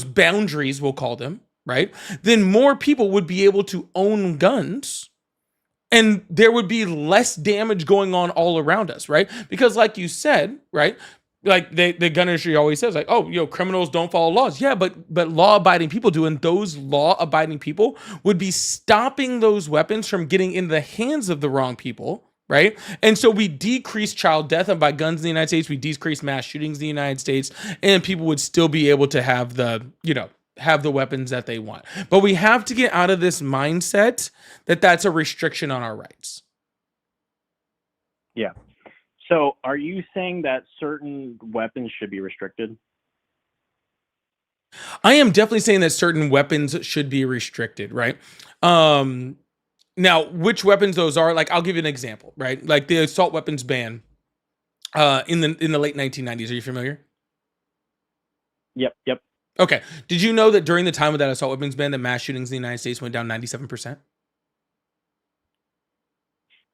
boundaries, we'll call them, right, then more people would be able to own guns and there would be less damage going on all around us, right? Because like you said, right, like the gun industry always says, like, oh, criminals don't follow laws. Yeah, but law-abiding people do, and those law-abiding people would be stopping those weapons from getting into the hands of the wrong people, right? And so we decrease child death by guns in the United States, we decrease mass shootings in the United States, and people would still be able to have have the weapons that they want. But we have to get out of this mindset that that's a restriction on our rights. Yeah. So are you saying that certain weapons should be restricted? I am definitely saying that certain weapons should be restricted, right? Now, which weapons those are, like, I'll give you an example, right? Like the assault weapons ban in the late 1990s. Are you familiar? Yep. Okay. Did you know that during the time of that assault weapons ban, the mass shootings in the United States went down 97%?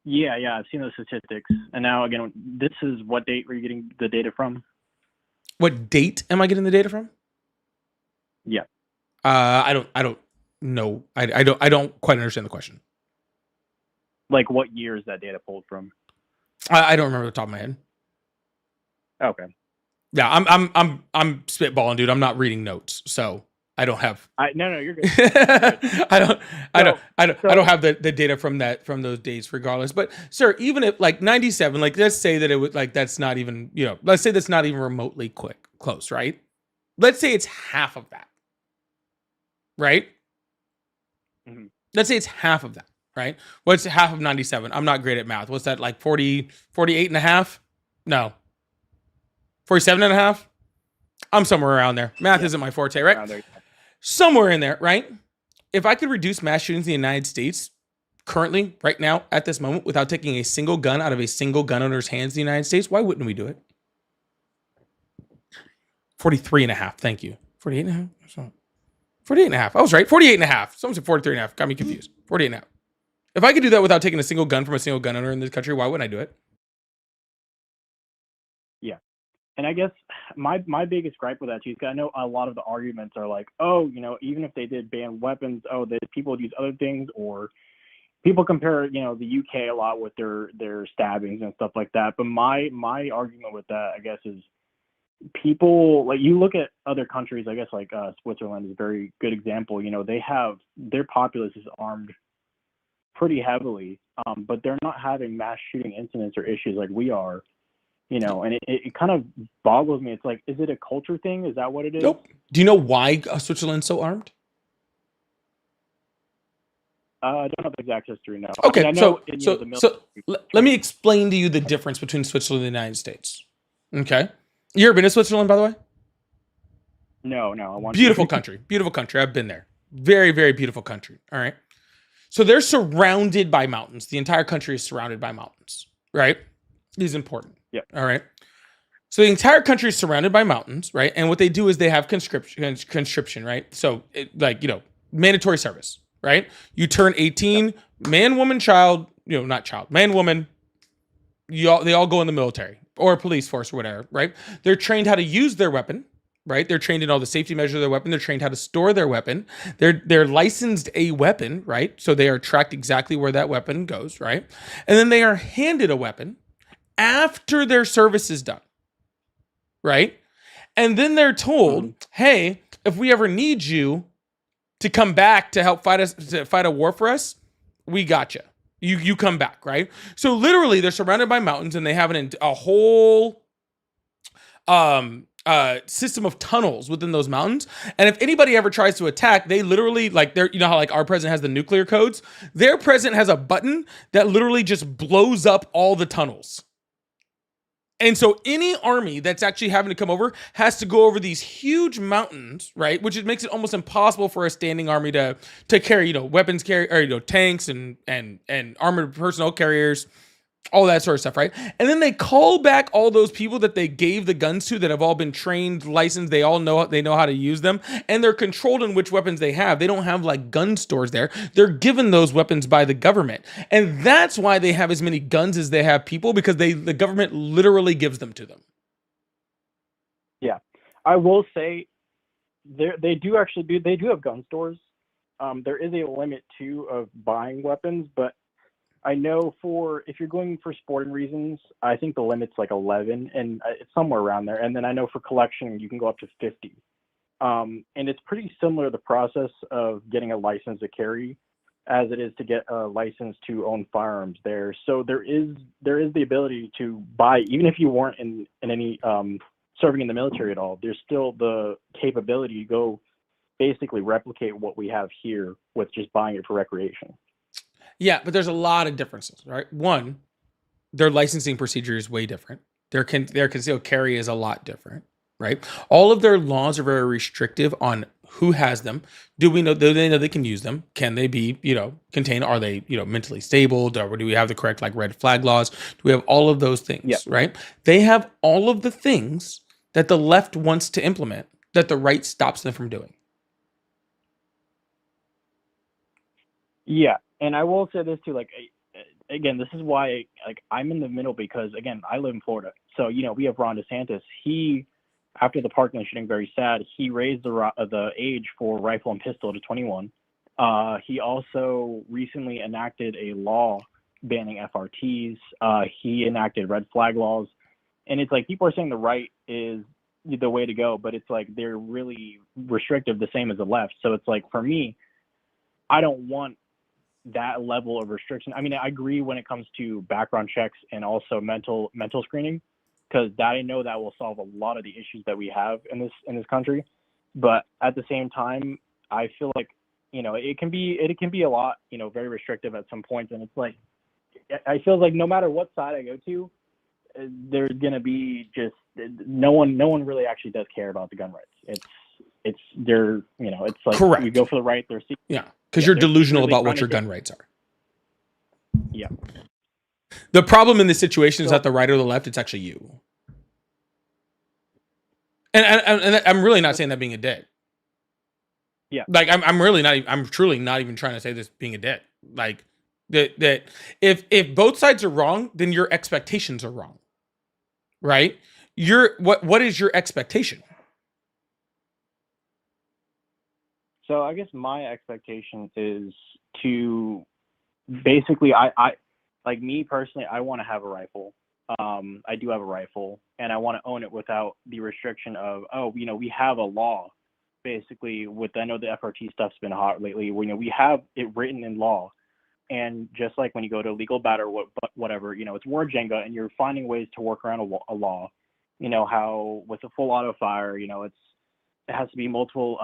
Yeah, I've seen those statistics. And now, again, this is what date were you getting the data from? What date am I getting the data from? Yeah. I don't know. I don't quite understand the question. Like, what year is that data pulled from? I don't remember the top of my head. Okay. Yeah, I'm spitballing, dude. I'm not reading notes, so I don't have. No, you're good. I don't have the data from those days, regardless. But sir, even if like 97, like let's say that it would like that's not even let's say that's not even remotely close, right? Let's say it's half of that, right? Mm-hmm. Let's say it's half of that, right? What's half of 97? I'm not great at math. What's that, like 40, 48 and a half? No. 47 and a half? I'm somewhere around there. Math isn't my forte, right? Somewhere in there, right? If I could reduce mass shootings in the United States currently, right now, at this moment, without taking a single gun out of a single gun owner's hands in the United States, why wouldn't we do it? 43 and a half. Thank you. 48 and a half? 48 and a half. I was right. 48 and a half. Someone said 43 and a half. Got me confused. 48 and a half. If I could do that without taking a single gun from a single gun owner in this country, why wouldn't I do it? Yeah. And I guess my biggest gripe with that, too, is I know a lot of the arguments are like, oh, even if they did ban weapons, people would use other things, or people compare, the UK a lot with their stabbings and stuff like that. But my argument with that, I guess, is people, like, you look at other countries, I guess, like Switzerland is a very good example. They have, their populace is armed pretty heavily, but they're not having mass shooting incidents or issues like we are. And it kind of boggles me. It's like, is it a culture thing? Is that what it is? Nope. Do you know why Switzerland's so armed? I don't know the exact history now. Okay, I know let me explain to you the difference between Switzerland and the United States. Okay. You ever been to Switzerland, by the way? No. I want Beautiful country. Beautiful country. I've been there. Very, very beautiful country. All right. So they're surrounded by mountains. The entire country is surrounded by mountains, right? It is important. Yeah. All right. So the entire country is surrounded by mountains, right? And what they do is they have conscription, right? So mandatory service, right? You turn 18, man, woman, child, not child, man, woman, they all go in the military or police force or whatever, right? They're trained how to use their weapon, right? They're trained in all the safety measures of their weapon. They're trained how to store their weapon. They're licensed a weapon, right? So they are tracked exactly where that weapon goes, right? And then they are handed a weapon after their service is done, right? And then they're told, hey, if we ever need you to come back to help fight a war for us, we got you. You come back, right? So literally, they're surrounded by mountains, and they have a whole system of tunnels within those mountains. And if anybody ever tries to attack, they literally, like, how like our president has the nuclear codes, their president has a button that literally just blows up all the tunnels. And so any army that's actually having to come over has to go over these huge mountains, right? Which makes it almost impossible for a standing army to carry, weapons or tanks and armored personnel carriers, all that sort of stuff, right? And then they call back all those people that they gave the guns to that have all been trained, licensed, they know how to use them, and they're controlled in which weapons they have. They don't have like gun stores there. They're given those weapons by the government. And that's why they have as many guns as they have people, because the government literally gives them to them. Yeah. I will say they do have gun stores. There is a limit too of buying weapons, but I know if you're going for sporting reasons, I think the limit's like 11, and it's somewhere around there. And then I know for collection, you can go up to 50. And it's pretty similar, the process of getting a license to carry, as it is to get a license to own firearms there. So there is the ability to buy, even if you weren't in any serving in the military at all, there's still the capability to go basically replicate what we have here with just buying it for recreation. Yeah, but there's a lot of differences, right? One, their licensing procedure is way different. Their concealed carry is a lot different, right? All of their laws are very restrictive on who has them. Do they know they can use them? Can they be, contained? Are they, mentally stable? Or do we have the correct, like, red flag laws? Do we have all of those things, right? They have all of the things that the left wants to implement that the right stops them from doing. Yeah. And I will say this too, like, again, this is why, like, I'm in the middle, because, again, I live in Florida. So, we have Ron DeSantis. after the Parkland shooting, very sad, he raised the age for rifle and pistol to 21. He also recently enacted a law banning FRTs. He enacted red flag laws. And it's like people are saying the right is the way to go, but it's like they're really restrictive, the same as the left. So it's like, for me, I don't want that level of restriction. I mean, I agree when it comes to background checks and also mental screening, because that, I know that will solve a lot of the issues that we have in this country. But at the same time, I feel like, you know, it can be a lot, you know, very restrictive at some points. And it's like, I feel like no matter what side I go to, there's gonna be just no one really actually does care about the gun rights. It's they're, you know, it's like, Correct. you go for the right, they're Yeah, because you're they're delusional really about what trying your to gun rights are. Yeah. The problem in this situation is not the right or the left; it's actually you. And I'm really not saying that being a dick. Yeah. Like I'm truly not even trying to say this being a dick. Like that if both sides are wrong, then your expectations are wrong. Right? What is your expectation? So I guess my expectation is to basically, I like, me personally, I want to have a rifle. I do have a rifle, and I want to own it without the restriction of, oh, you know, we have a law, basically, with, I know the FRT stuff's been hot lately, you know, we have it written in law. And just like when you go to legal battle, whatever, you know, it's war Jenga, and you're finding ways to work around a law. You know, how with a full auto fire, you know, it has to be multiple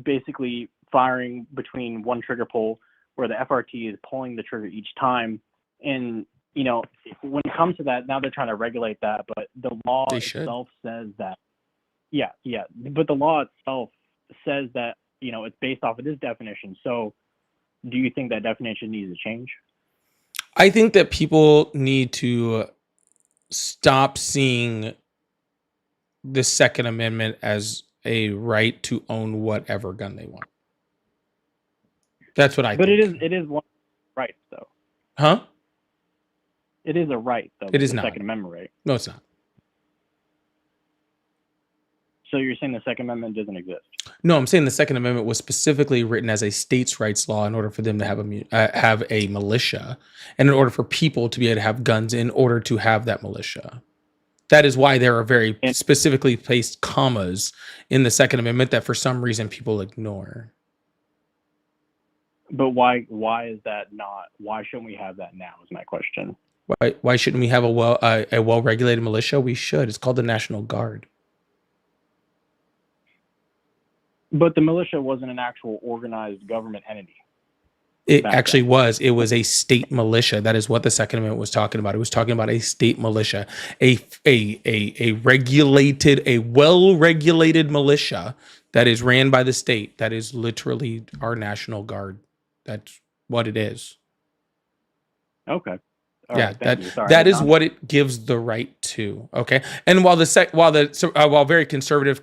basically firing between one trigger pull, where the FRT is pulling the trigger each time. And, you know, when it comes to that, now they're trying to regulate that, but the law itself says that, but the law itself says that, you know, it's based off of this definition. So do you think that definition needs to change? I think that people need to stop seeing the Second Amendment as a right to own whatever gun they want. That's what I think. But it is one right, though. Huh? It is a right, though. It is the not. Second Amendment right. No, it's not. So you're saying the Second Amendment doesn't exist? No, I'm saying the Second Amendment was specifically written as a states' rights law in order for them to have a militia, and in order for people to be able to have guns in order to have that militia. That is why there are very specifically placed commas in the Second Amendment that for some reason people ignore. But why is that not? Why shouldn't we have that now? Is my question. Why shouldn't we have a well-regulated militia? We should. It's called the National Guard. But the militia wasn't an actual organized government entity. It actually was. It was a state militia. That is what the Second Amendment was talking about. It was talking about a state militia, a well-regulated militia that is ran by the state. That is literally our National Guard. That's what it is. Okay. All yeah, right, that is what it gives the right to. Okay, and while while very conservative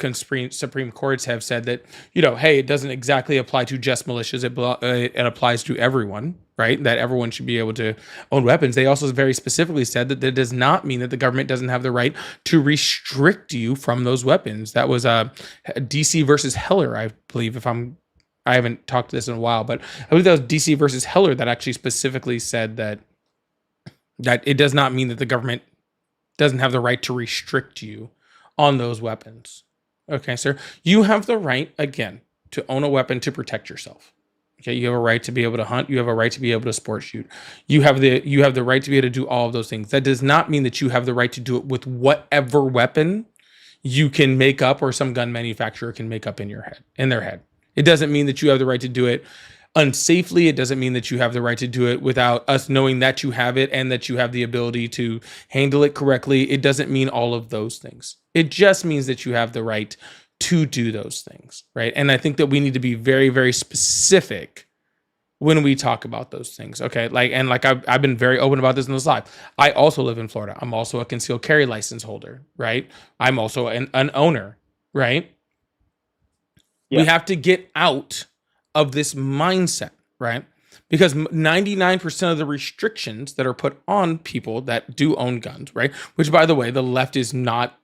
Supreme Courts have said that, you know, hey, it doesn't exactly apply to just militias, it applies to everyone, right? That everyone should be able to own weapons. They also very specifically said that does not mean that the government doesn't have the right to restrict you from those weapons. That was DC versus Heller, I believe. I haven't talked to this in a while, but I believe that was DC versus Heller that actually specifically said that it does not mean that the government doesn't have the right to restrict you on those weapons. Okay, sir. You have the right, again, to own a weapon to protect yourself. Okay, you have a right to be able to hunt. You have a right to be able to sport shoot. You have the right to be able to do all of those things. That does not mean that you have the right to do it with whatever weapon you can make up or some gun manufacturer can make up in their head. It doesn't mean that you have the right to do it unsafely. It doesn't mean that you have the right to do it without us knowing that you have it and that you have the ability to handle it correctly. It doesn't mean all of those things. It just means that you have the right to do those things, right? And I think that we need to be very, very specific when we talk about those things, okay? I've been very open about this in this live. I also live in Florida. I'm also a concealed carry license holder, right? I'm also an owner, right? Yeah. We have to get out of this mindset, right? Because 99% of the restrictions that are put on people that do own guns, right? Which, by the way, the left is not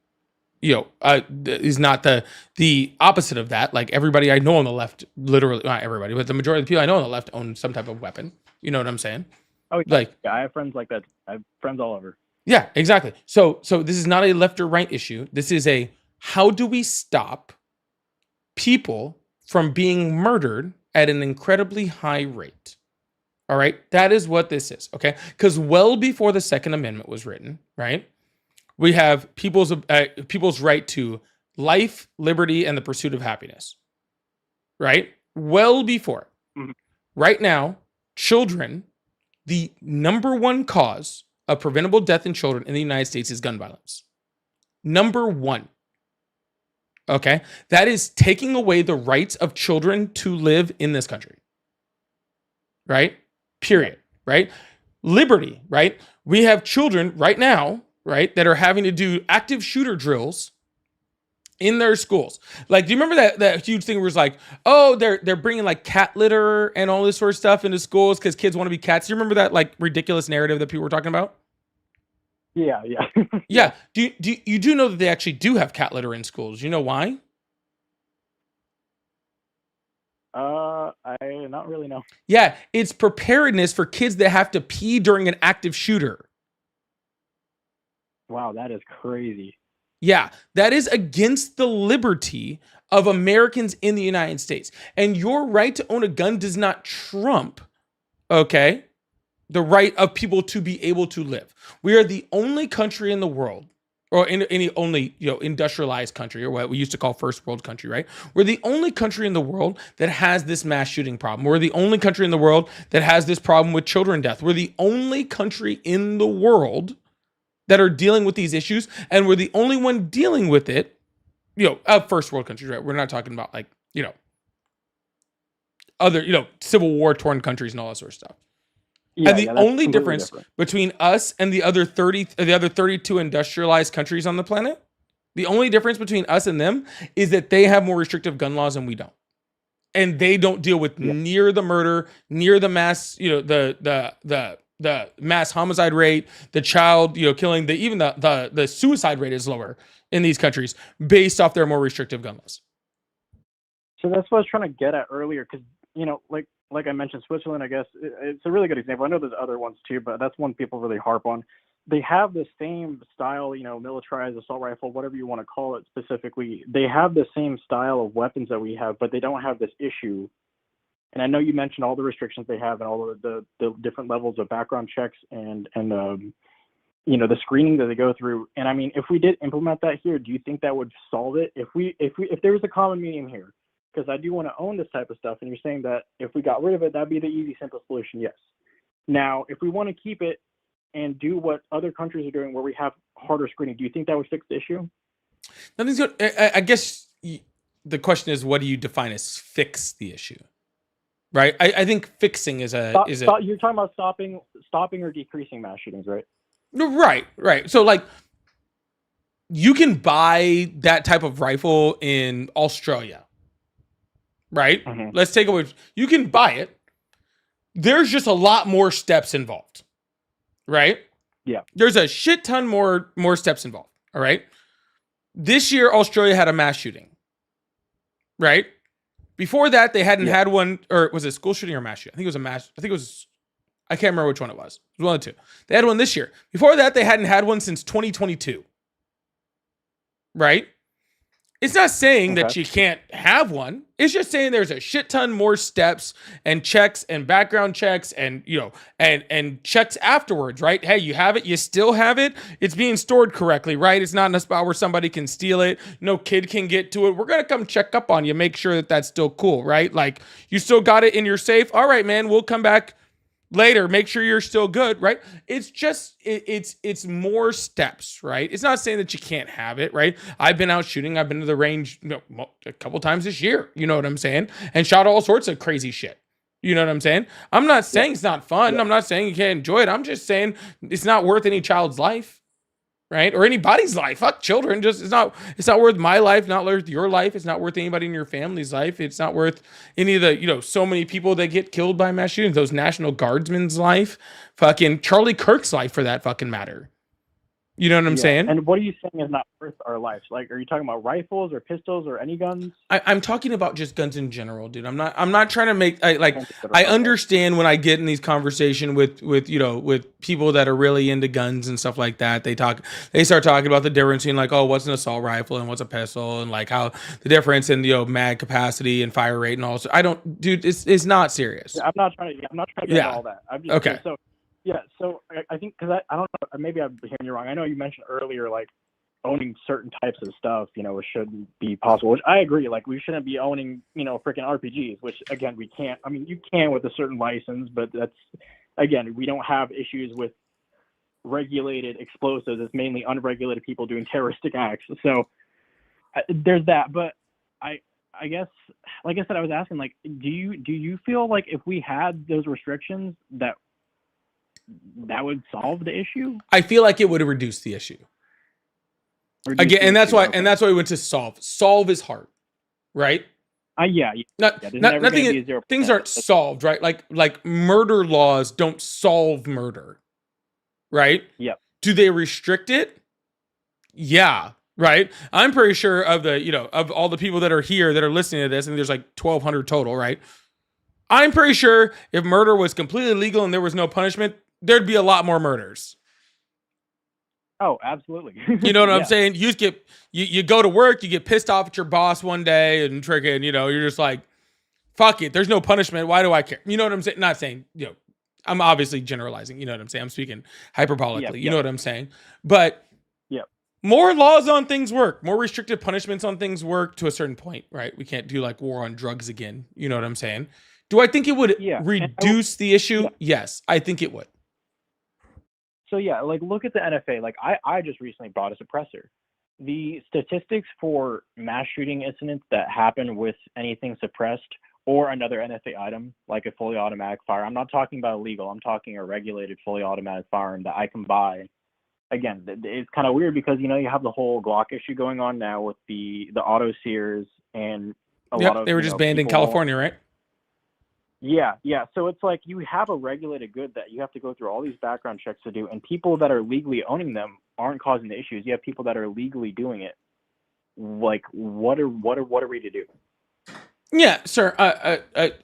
is not the opposite of that. Like everybody I know on the left, literally not everybody, but the majority of the people I know on the left own some type of weapon. You know what I'm saying? Oh, Like, yeah, I have friends like that. I have friends all over. yeah, exactly. So this is not a left or right issue. This is a how do we stop people from being murdered at an incredibly high rate? All right, that is what this is. Okay, because well before the Second Amendment was written, right, we have people's right to life, liberty, and the pursuit of happiness. Right, well before. Mhm. Right now, children, the number one cause of preventable death in children in the United States is gun violence. Number one. Okay, that is taking away the rights of children to live in this country. Right? Period. Right? Liberty, right? We have children right now, right, that are having to do active shooter drills in their schools. Like, do you remember that huge thing where it's like, oh, they're bringing like cat litter and all this sort of stuff into schools because kids want to be cats? Do you remember that like ridiculous narrative that people were talking about? Yeah. Yeah. You do know that they actually do have cat litter in schools? You know why? I not really know. Yeah, it's preparedness for kids that have to pee during an active shooter. Wow, that is crazy. Yeah, that is against the liberty of Americans in the United States. And your right to own a gun does not trump, okay, the right of people to be able to live. We are the only country in the world, or in any only industrialized country, or what we used to call first world country, right? We're the only country in the world that has this mass shooting problem. We're the only country in the world that has this problem with children death. We're the only country in the world that are dealing with these issues, and we're the only one dealing with it, of first world countries, right? We're not talking about like, other, Civil War torn countries and all that sort of stuff. Yeah, and the that's only completely difference different. between us and the other 32 industrialized countries on the planet, the only difference between us and them is that they have more restrictive gun laws and we don't. And they don't deal with near the murder, near the mass, the mass homicide rate, the child, killing, even the suicide rate is lower in these countries based off their more restrictive gun laws. So that's what I was trying to get at earlier, because like I mentioned, Switzerland, I guess it's a really good example. I know there's other ones too, but that's one people really harp on. They have the same style, militarized assault rifle, whatever you want to call it specifically. They have the same style of weapons that we have, but they don't have this issue. And I know you mentioned all the restrictions they have and all of the different levels of background checks and the screening that they go through. And I mean, if we did implement that here, do you think that would solve it? If there was a common medium here, because I do want to own this type of stuff, and you're saying that if we got rid of it, that'd be the easy, simple solution. Yes. Now, if we want to keep it and do what other countries are doing, where we have harder screening, do you think that would fix the issue? Nothing's good. I guess the question is, what do you define as fix the issue? Right. I think fixing is a. You're talking about stopping or decreasing mass shootings, right? Right. So like, you can buy that type of rifle in Australia. Right? Mm-hmm. Let's take away. You can buy it. There's just a lot more steps involved. Right? Yeah. There's a shit ton more steps involved. All right. This year, Australia had a mass shooting. Right? Before that, they hadn't had one, or was it a school shooting or mass shooting? I think it was I can't remember which one it was. It was one of the two. They had one this year. Before that, they hadn't had one since 2022. Right? It's not saying that you can't have one. It's just saying there's a shit ton more steps and checks and background checks and, and checks afterwards, right? Hey, you have it. You still have it. It's being stored correctly, right? It's not in a spot where somebody can steal it. No kid can get to it. We're going to come check up on you, make sure that that's still cool, right? Like, you still got it in your safe. All right, man, we'll come back later, make sure you're still good, right? It's just, it's more steps, right? It's not saying that you can't have it, right? I've been out shooting. I've been to the range a couple times this year, you know what I'm saying? And shot all sorts of crazy shit. You know what I'm saying? I'm not saying it's not fun. I'm not saying you can't enjoy it. I'm just saying it's not worth any child's life, right? Or anybody's life. Fuck children. Just it's not worth my life, not worth your life. It's not worth anybody in your family's life. It's not worth any of the, so many people that get killed by mass shootings. Those National Guardsmen's life, fucking Charlie Kirk's life for that fucking matter. You know what I'm saying? And what are you saying is not worth our lives? Like, are you talking about rifles or pistols or any guns? I'm talking about just guns in general, dude. I'm not trying to make I understand when I get in these conversation with with people that are really into guns and stuff like that. They start talking about the difference between like, oh, what's an assault rifle and what's a pistol, and like how the difference in mag capacity and fire rate and all. I don't, dude. It's not serious. I'm not trying to get all that. I'm just okay. So I think, because I don't know, maybe I'm hearing you wrong. I know you mentioned earlier, like, owning certain types of stuff, it shouldn't be possible, which I agree. Like, we shouldn't be owning, freaking RPGs, which, again, we can't. I mean, you can with a certain license, but that's, again, we don't have issues with regulated explosives. It's mainly unregulated people doing terroristic acts. So there's that. But I guess, like I said, I was asking, like, do you feel like if we had those restrictions that would solve the issue? I feel like it would reduce the issue. Again, and that's why we went to solve. Solve is hard, right? Nothing. Things aren't solved, right? Like murder laws don't solve murder, right? Yep. Do they restrict it? Yeah, right. I'm pretty sure of of all the people that are here that are listening to this, and there's like 1,200 total, right? I'm pretty sure if murder was completely legal and there was no punishment, there'd be a lot more murders. Oh, absolutely. You know what I'm saying? You just you go to work, you get pissed off at your boss one day, and freaking, you're just like, fuck it. There's no punishment. Why do I care? You know what I'm saying? Not saying, I'm obviously generalizing. You know what I'm saying? I'm speaking hyperbolically. You know what I'm saying? But more laws on things work. More restrictive punishments on things work to a certain point, right? We can't do like war on drugs again. You know what I'm saying? Do I think it would reduce the issue? Yes, I think it would. So like, look at the NFA. Like, I just recently bought a suppressor. The statistics for mass shooting incidents that happen with anything suppressed or another NFA item, like a fully automatic fire. I'm not talking about illegal. I'm talking a regulated fully automatic firearm that I can buy. Again, it's kind of weird because, you have the whole Glock issue going on now with the auto sears and a lot of, they were just banned in California, right? Yeah. So it's like you have a regulated good that you have to go through all these background checks to do, and people that are legally owning them aren't causing the issues. You have people that are legally doing it. Like, what are we to do? Yeah, sir.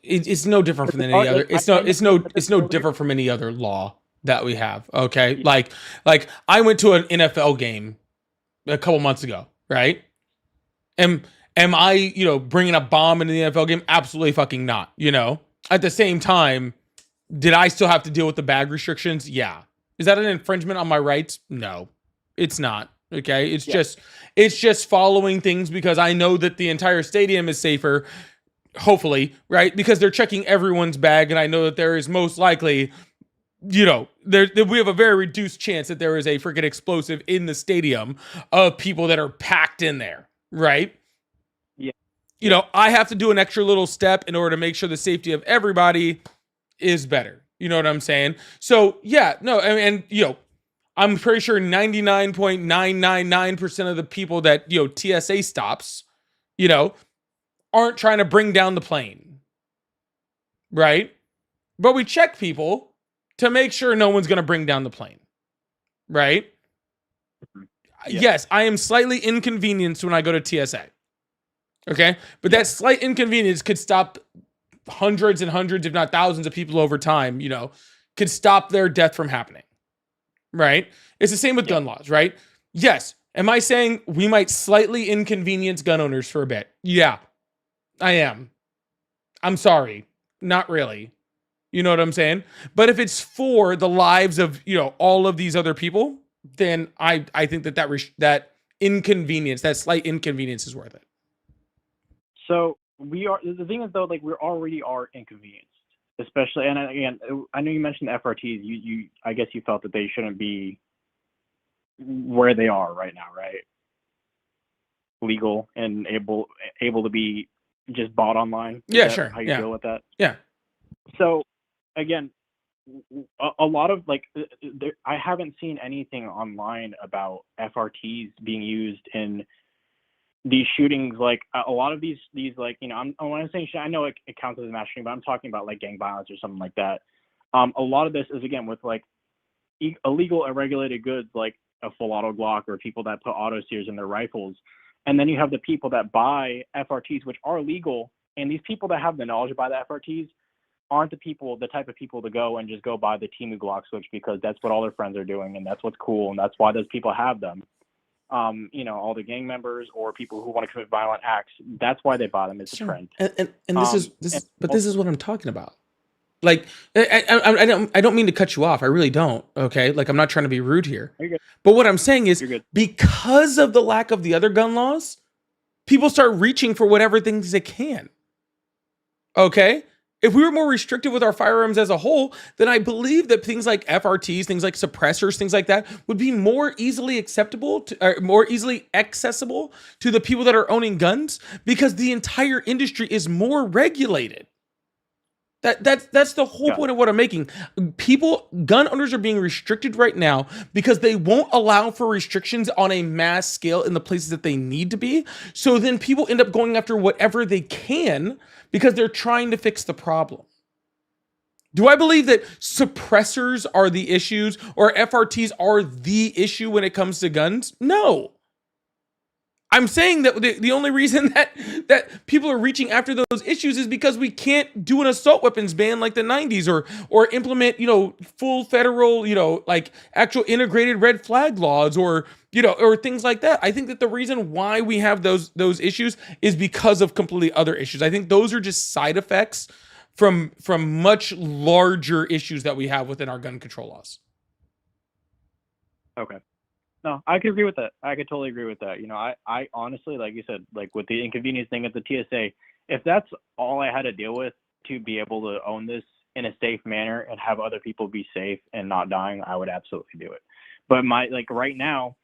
It's no different from any other. It's no different from any other law that we have. Okay, like I went to an NFL game a couple months ago, right? Am I bringing a bomb into the NFL game? Absolutely fucking not. At the same time, did I still have to deal with the bag restrictions? Yeah. Is that an infringement on my rights? No, it's not. Okay. It's just following things because I know that the entire stadium is safer, hopefully, right? Because they're checking everyone's bag. And I know that there is most likely, we have a very reduced chance that there is a freaking explosive in the stadium of people that are packed in there. Right. I have to do an extra little step in order to make sure the safety of everybody is better. You know what I'm saying? So I'm pretty sure 99.999% of the people that, TSA stops, aren't trying to bring down the plane. Right? But we check people to make sure no one's going to bring down the plane. Right? Yeah. Yes, I am slightly inconvenienced when I go to TSA. Okay, but that slight inconvenience could stop hundreds and hundreds, if not thousands of people over time, could stop their death from happening. Right? It's the same with gun laws, right? Yes. Am I saying we might slightly inconvenience gun owners for a bit? Yeah, I am. I'm sorry. Not really. You know what I'm saying? But if it's for the lives of, all of these other people, then I think that inconvenience, that slight inconvenience is worth it. So the thing is though, like, we already are inconvenienced, especially, and again, I know you mentioned the FRTs. I guess you felt that they shouldn't be where they are right now, right? Legal and able to be just bought online. Yeah, sure. How you deal with that? Yeah. So again, a lot of I haven't seen anything online about FRTs being used in these shootings. Like, a lot of these like, when I'm saying I know it counts as a mass shooting, but I'm talking about like gang violence or something like that. A lot of this is, again, with like illegal, irregulated goods. Like, a full auto Glock, or people that put auto steers in their rifles. And then you have the people that buy FRTs, which are legal. And these people that have the knowledge to buy the FRTs aren't the type of people to go and just go buy the Temu Glock switch because that's what all their friends are doing and that's what's cool and that's why those people have them. All the gang members or people who want to commit violent acts, that's why they buy them. It's a trend. And this is what I'm talking about. Like, I don't mean to cut you off. I really don't. Okay. Like, I'm not trying to be rude here, You're good. but what I'm saying is You're good. because of the lack of the other gun laws, people start reaching for whatever things they can. Okay. If we were more restrictive with our firearms as a whole, then I believe that things like FRTs, things like suppressors, things like that would be more easily acceptable or more easily accessible to the people that are owning guns because the entire industry is more regulated. That's the whole point of what I'm making. Gun owners are being restricted right now because they won't allow for restrictions on a mass scale in the places that they need to be. So then people end up going after whatever they can because they're trying to fix the problem. Do I believe that suppressors are the issues or FRTs are the issue when it comes to guns? No. I'm saying that the only reason that people are reaching after those issues is because we can't do an assault weapons ban like the 90s or implement, full federal, like actual integrated red flag laws or things like that. I think that the reason why we have those issues is because of completely other issues. I think those are just side effects from much larger issues that we have within our gun control laws. Okay. No, I could agree with that. I could totally agree with that. I honestly, like you said, like with the inconvenience thing at the TSA, if that's all I had to deal with to be able to own this in a safe manner and have other people be safe and not dying, I would absolutely do it. But right now,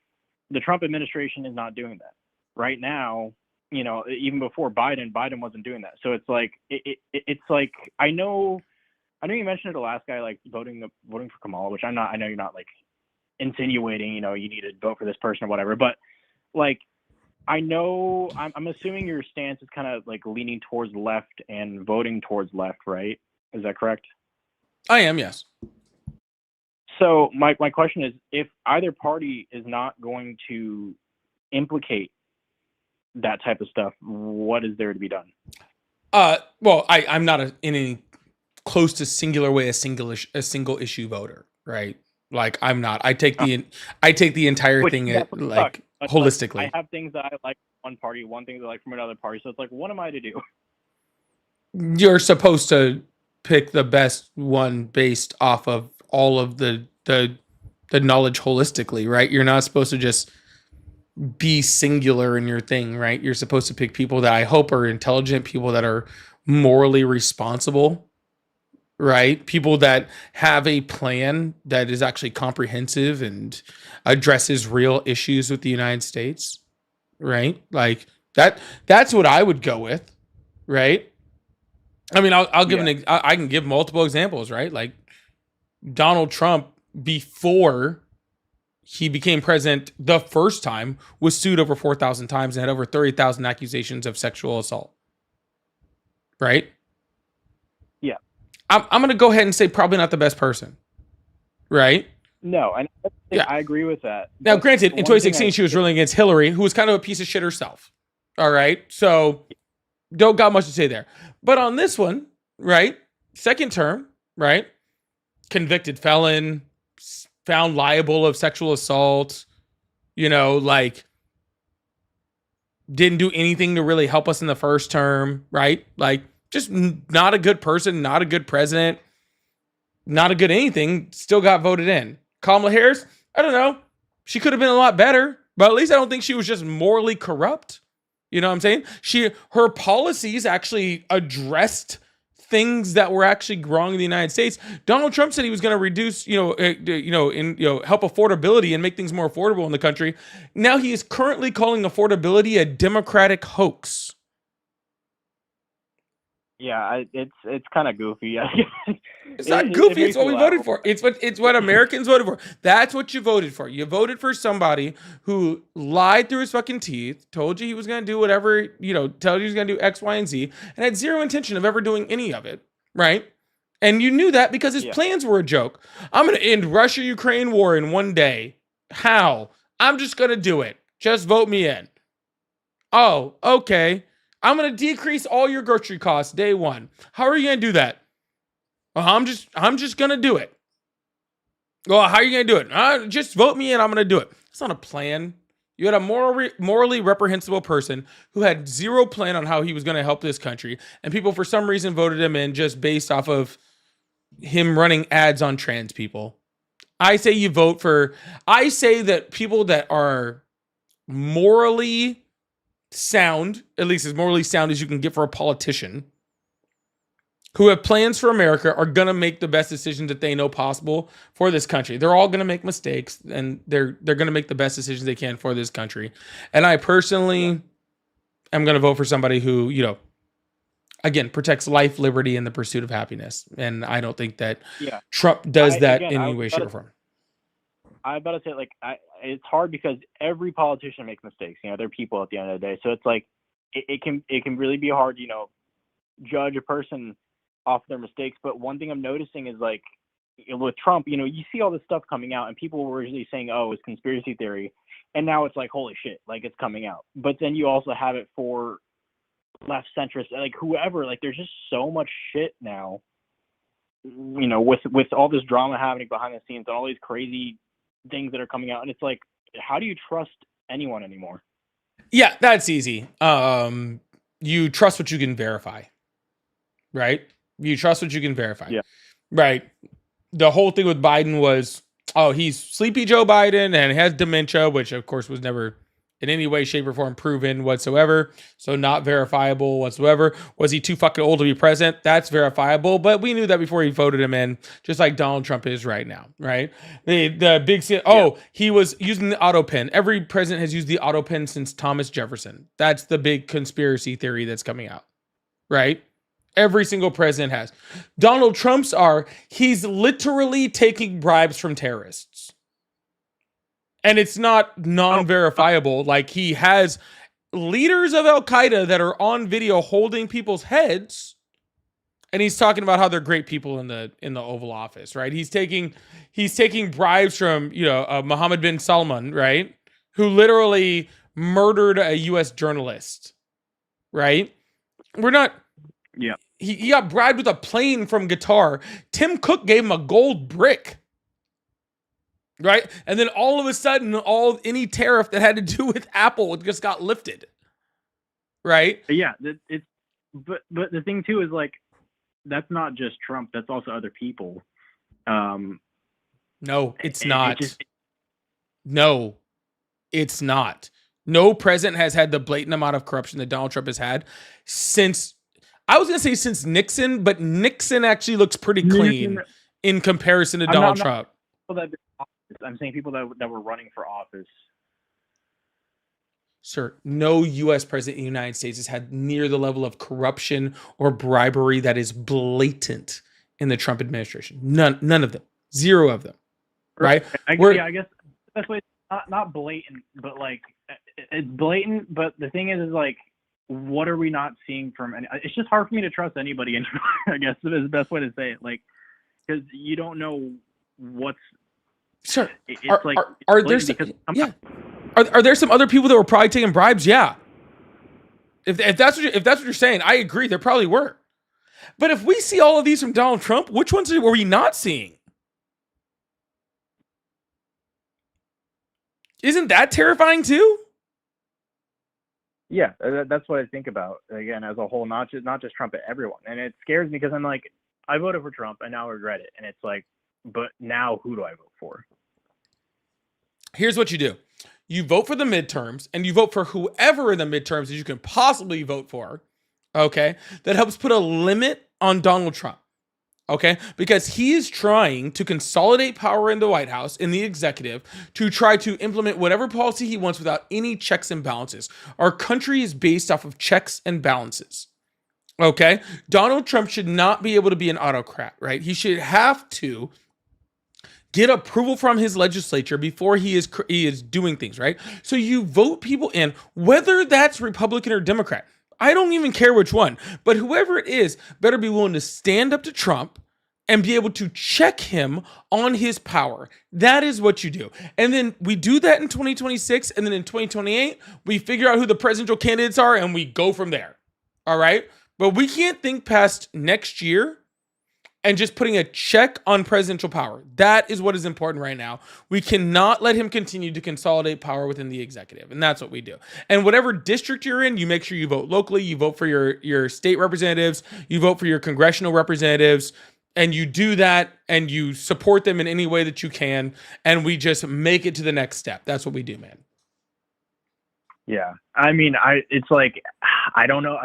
the Trump administration is not doing that. Right now, even before Biden wasn't doing that. So it's like it's like I know you mentioned it the last guy like voting for Kamala, which I know you're not like insinuating, you need to vote for this person or whatever. But like, I know I'm assuming your stance is kind of like leaning towards left and voting towards left, right? Is that correct? I am, yes. So my question is, if either party is not going to implicate that type of stuff, what is there to be done? Well, I'm not in any close to singular way a single issue voter, right? Like I'm not. I take the entire thing like holistically. I have things that I like from one party, one thing that I like from another party. So it's like, what am I to do? You're supposed to pick the best one based off of all of the knowledge holistically, right? You're not supposed to just be singular in your thing, right? You're supposed to pick people that I hope are intelligent, people that are morally responsible, right? People that have a plan that is actually comprehensive and addresses real issues with the United States, right? Like that's what I would go with, right? I mean, I'll give I can give multiple examples, right? Like Donald Trump, before he became president the first time, was sued over 4,000 times and had over 30,000 accusations of sexual assault, right? Yeah. I'm going to go ahead and say probably not the best person, right? No, and I agree with that. Now, granted, in 2016, she was ruling against Hillary, who was kind of a piece of shit herself. All right. So don't got much to say there. But on this one, right? Second term, right? Convicted felon, found liable of sexual assault, like didn't do anything to really help us in the first term, right? Like just not a good person, not a good president, not a good anything, still got voted in. Kamala Harris, I don't know. She could have been a lot better, but at least I don't think she was just morally corrupt. You know what I'm saying? Her policies actually addressed things that were actually wrong in the United States. Donald Trump said he was going to reduce, help affordability and make things more affordable in the country. Now he is currently calling affordability a Democratic hoax. Yeah, it's kind of goofy. It's not goofy. It's what we voted for. It's what Americans voted for. That's what you voted for. You voted for somebody who lied through his fucking teeth, told you he was going to do whatever, told you he was going to do X, Y, and Z, and had zero intention of ever doing any of it, right? And you knew that because his plans were a joke. I'm going to end Russia-Ukraine war in one day. How? I'm just going to do it. Just vote me in. Oh, okay. I'm going to decrease all your grocery costs day one. How are you going to do that? Well, I'm just going to do it. Well, how are you going to do it? Just vote me in. I'm going to do it. It's not a plan. You had a morally reprehensible person who had zero plan on how he was going to help this country. And people, for some reason, voted him in just based off of him running ads on trans people. I say I say that people that are morally sound, at least as morally sound as you can get for a politician, who have plans for America, are going to make the best decisions that they know possible for this country. They're all going to make mistakes, and they're going to make the best decisions they can for this country. And I personally am going to vote for somebody who, again, protects life, liberty, and the pursuit of happiness. And I don't think that Trump does that in any way, shape, or form. I about to say, it's hard because every politician makes mistakes. They're people at the end of the day. So it's like, it can really be hard, judge a person off their mistakes. But one thing I'm noticing is with Trump, you see all this stuff coming out, and people were usually saying, oh, it's conspiracy theory. And now it's like, holy shit, it's coming out. But then you also have it for left centrists, whoever, there's just so much shit now, with all this drama happening behind the scenes and all these crazy things that are coming out. And it's like, how do you trust anyone anymore? Yeah, that's easy. You trust what you can verify, right? You trust what you can verify. Yeah. Right. The whole thing with Biden was, oh, he's sleepy Joe Biden and has dementia, which of course was never in any way, shape, or form proven whatsoever. So not verifiable whatsoever. Was he too fucking old to be president? That's verifiable. But we knew that before he voted him in, just like Donald Trump is right now, right? The big, he was using the auto pen. Every president has used the auto pen since Thomas Jefferson. That's the big conspiracy theory that's coming out, right? Every single president has. Donald Trump's he's literally taking bribes from terrorists. And it's not non-verifiable. He has leaders of Al-Qaeda that are on video holding people's heads, and he's talking about how they're great people in the Oval Office, right? He's taking bribes from Mohammed bin Salman, right, who literally murdered a U.S. journalist, right? We're not. Yeah. He got bribed with a plane from Qatar. Tim Cook gave him a gold brick. Right? And then all of a sudden, any tariff that had to do with Apple just got lifted. Right? Yeah. But the thing too is that's not just Trump. That's also other people. No, it's not. No, it's not. No president has had the blatant amount of corruption that Donald Trump has had since Nixon, but Nixon actually looks pretty clean in comparison to Donald Trump. I'm saying people that were running for office. Sir, no U.S. president in the United States has had near the level of corruption or bribery that is blatant in the Trump administration. None of them. Zero of them. Right? I guess that's why it's not blatant, but it's blatant. But the thing is what are we not seeing from any? It's just hard for me to trust anybody anymore. I guess is the best way to say it. Because you don't know what's. Sure. Are there some? Yeah. Are there some other people that were probably taking bribes? Yeah. If that's what you're saying, I agree. There probably were. But if we see all of these from Donald Trump, which ones were we not seeing? Isn't that terrifying too? Yeah, that's what I think about again as a whole, not just Trump, but everyone. And it scares me because I'm I voted for Trump and now I regret it. And it's but now who do I vote for? Here's what you do. You vote for the midterms, and you vote for whoever in the midterms that you can possibly vote for, okay? That helps put a limit on Donald Trump, okay? Because he is trying to consolidate power in the White House, in the executive, to try to implement whatever policy he wants without any checks and balances. Our country is based off of checks and balances, okay? Donald Trump should not be able to be an autocrat, right? He should have to get approval from his legislature before he is doing things, right? So you vote people in, whether that's Republican or Democrat. I don't even care which one, but whoever it is better be willing to stand up to Trump and be able to check him on his power. That is what you do. And then we do that in 2026. And then in 2028, we figure out who the presidential candidates are and we go from there. All right. But we can't think past next year and just putting a check on presidential power. That is what is important right now. We cannot let him continue to consolidate power within the executive. And that's what we do. And whatever district you're in, you make sure you vote locally, you vote for your state representatives, you vote for your congressional representatives, and you do that and you support them in any way that you can. And we just make it to the next step. That's what we do, man. Yeah, I mean, it's like I don't know,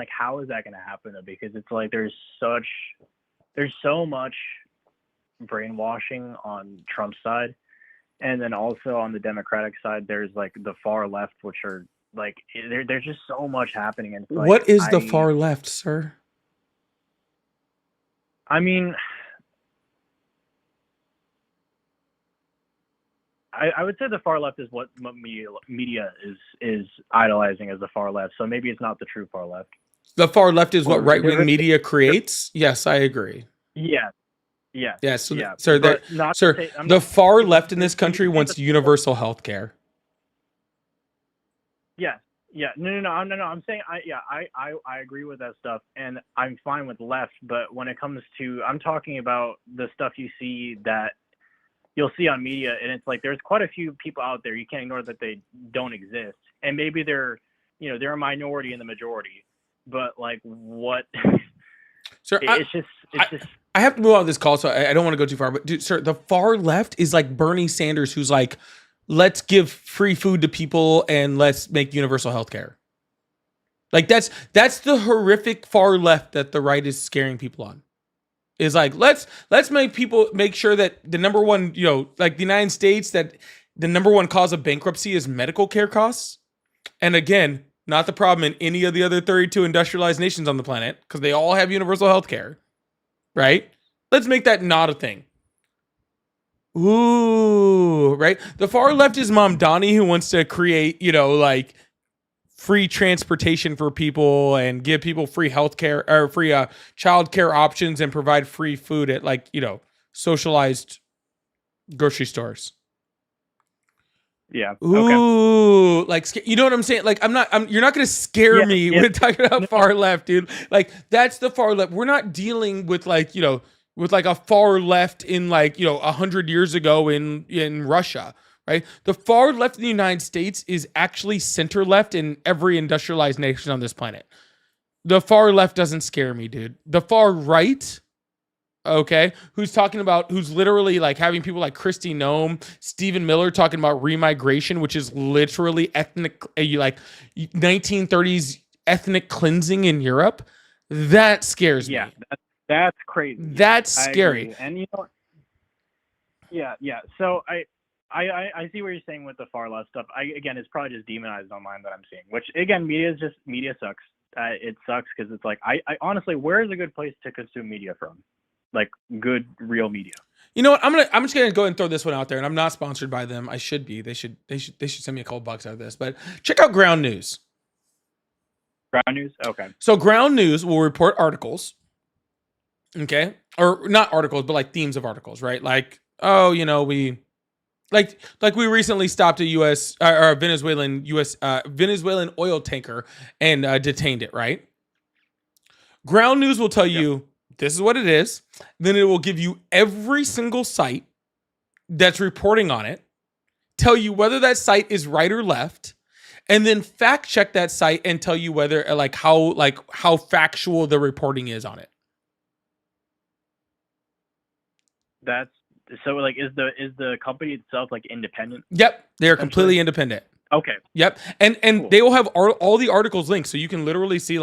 how is that going to happen though? Because it's like there's so much brainwashing on Trump's side, and then also on the Democratic side, there's like the far left, which are like there's just so much happening. And like, what is the far left, sir? I mean, I would say the far left is what media is idolizing as the far left. So maybe it's not the true far left. The far left is what right-wing media creates? Yes, I agree. Yeah. Yeah. Yeah, so, yeah. Sir, the far left in this country wants universal health care. Yeah. Yeah. No. I'm saying I agree with that stuff, and I'm fine with left, but when it comes to, I'm talking about the stuff you see that you'll see on media, and it's like there's quite a few people out there, you can't ignore that they don't exist, and maybe they're a minority in the majority, but like what? Sir, it's just. I have to move on this call, so I don't want to go too far. But dude, sir, the far left is like Bernie Sanders, who's like, let's give free food to people and let's make universal health care. Like that's the horrific far left that the right is scaring people on. Is like, let's make sure that the number one, like the United States, that the number one cause of bankruptcy is medical care costs. And again, not the problem in any of the other 32 industrialized nations on the planet, because they all have universal health care, right? Let's make that not a thing. Ooh, right? The far left is Mom Donnie, who wants to create, like free transportation for people and give people free healthcare or free childcare options and provide free food at socialized grocery stores. Yeah. Ooh, like, you know what I'm saying? Like, you're not going to scare me with talking about far left, dude. Like, that's the far left. We're not dealing with with a far left in 100 years ago in Russia. Right? The far left in the United States is actually center left in every industrialized nation on this planet. The far left doesn't scare me, dude. The far right, okay, who's literally like having people like Kristi Noem, Stephen Miller talking about remigration, which is literally ethnic, 1930s ethnic cleansing in Europe. That scares me. Yeah, that's crazy. That's scary. And yeah. So I see what you're saying with the far left stuff. Again, it's probably just demonized online that I'm seeing, which again, media sucks. It sucks because it's like, I honestly, where is a good place to consume media from? Like good, real media. You know what? I'm just gonna go ahead and throw this one out there, and I'm not sponsored by them. I should be. They should send me a couple bucks out of this. But check out Ground News. Ground News? Okay. So Ground News will report articles. Okay. Or not articles, but like themes of articles, right? Like, we recently stopped a U.S. or a Venezuelan oil tanker and detained it, right? Ground News will tell you this is what it is. Then it will give you every single site that's reporting on it, tell you whether that site is right or left, and then fact check that site and tell you whether how factual the reporting is on it. That's so is the company itself independent? Yep, they're completely independent. Okay. Yep, and cool. They will have all the articles linked, so you can literally see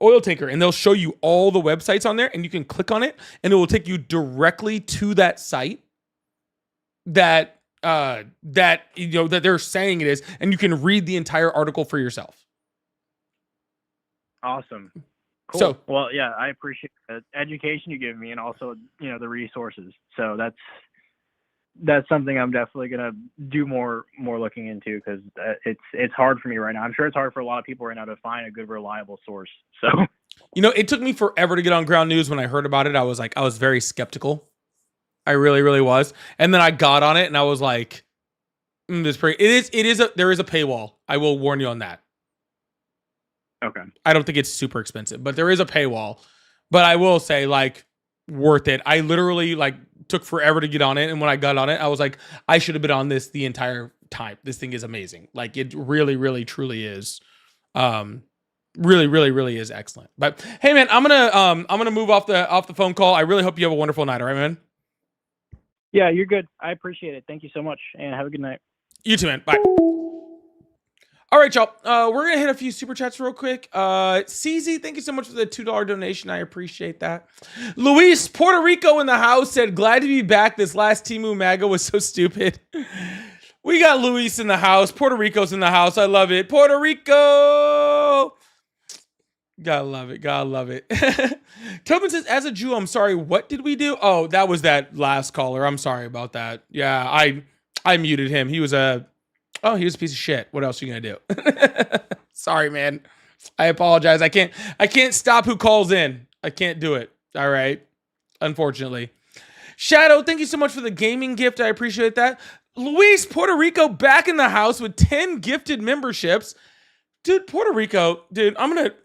oil tanker, and they'll show you all the websites on there, and you can click on it, and it will take you directly to that site that they're saying it is, and you can read the entire article for yourself. Awesome. Cool. So, well, yeah, I appreciate the education you give me, and also, the resources. So that's something I'm definitely gonna do more looking into, because it's hard for me right now. I'm sure it's hard for a lot of people right now to find a good, reliable source. So, You know, it took me forever to get on Ground News. When I heard about it, I was very skeptical. I really, really was. And then I got on it and I was like, there is a paywall. I will warn you on that. Okay. I don't think it's super expensive, but there is a paywall. But I will say, like, worth it. I literally like took forever to get on it, and when I got on it, I was like, I should have been on this the entire time. This thing is amazing. Like, it really, really, truly is. Really, really, really is excellent. But hey, man, I'm gonna move off the phone call. I really hope you have a wonderful night. All right, man. Yeah, you're good. I appreciate it. Thank you so much, and have a good night. You too, man. Bye. All right, y'all. We're gonna hit a few super chats real quick. CZ, thank you so much for the $2 donation. I appreciate that. Luis, Puerto Rico in the house, said, glad to be back. This last Timu Maga was so stupid. We got Luis in the house. Puerto Rico's in the house. I love it. Puerto Rico. Gotta love it. Gotta love it. Tobin says, as a Jew, I'm sorry. What did we do? Oh, that was that last caller. I'm sorry about that. Yeah, I muted him. He was a piece of shit. What else are you gonna do? Sorry, man. I apologize. I can't stop who calls in. I can't do it. All right. Unfortunately. Shadow, thank you so much for the gaming gift. I appreciate that. Luis, Puerto Rico back in the house with 10 gifted memberships. Dude, Puerto Rico, dude,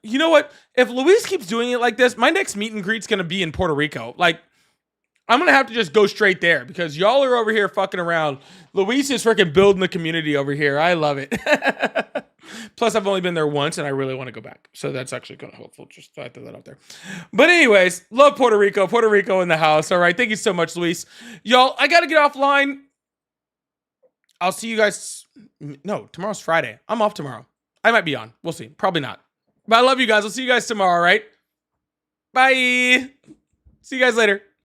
you know what? If Luis keeps doing it like this, my next meet and greet's gonna be in Puerto Rico. Like, I'm gonna have to just go straight there because y'all are over here fucking around. Luis is freaking building the community over here. I love it. Plus, I've only been there once and I really want to go back. So that's actually kind of helpful. Just thought I'd throw that out there. But anyways, love Puerto Rico. Puerto Rico in the house. All right. Thank you so much, Luis. Y'all, I gotta get offline. I'll see you guys. No, tomorrow's Friday. I'm off tomorrow. I might be on. We'll see. Probably not. But I love you guys. I'll see you guys tomorrow, all right? Bye. See you guys later.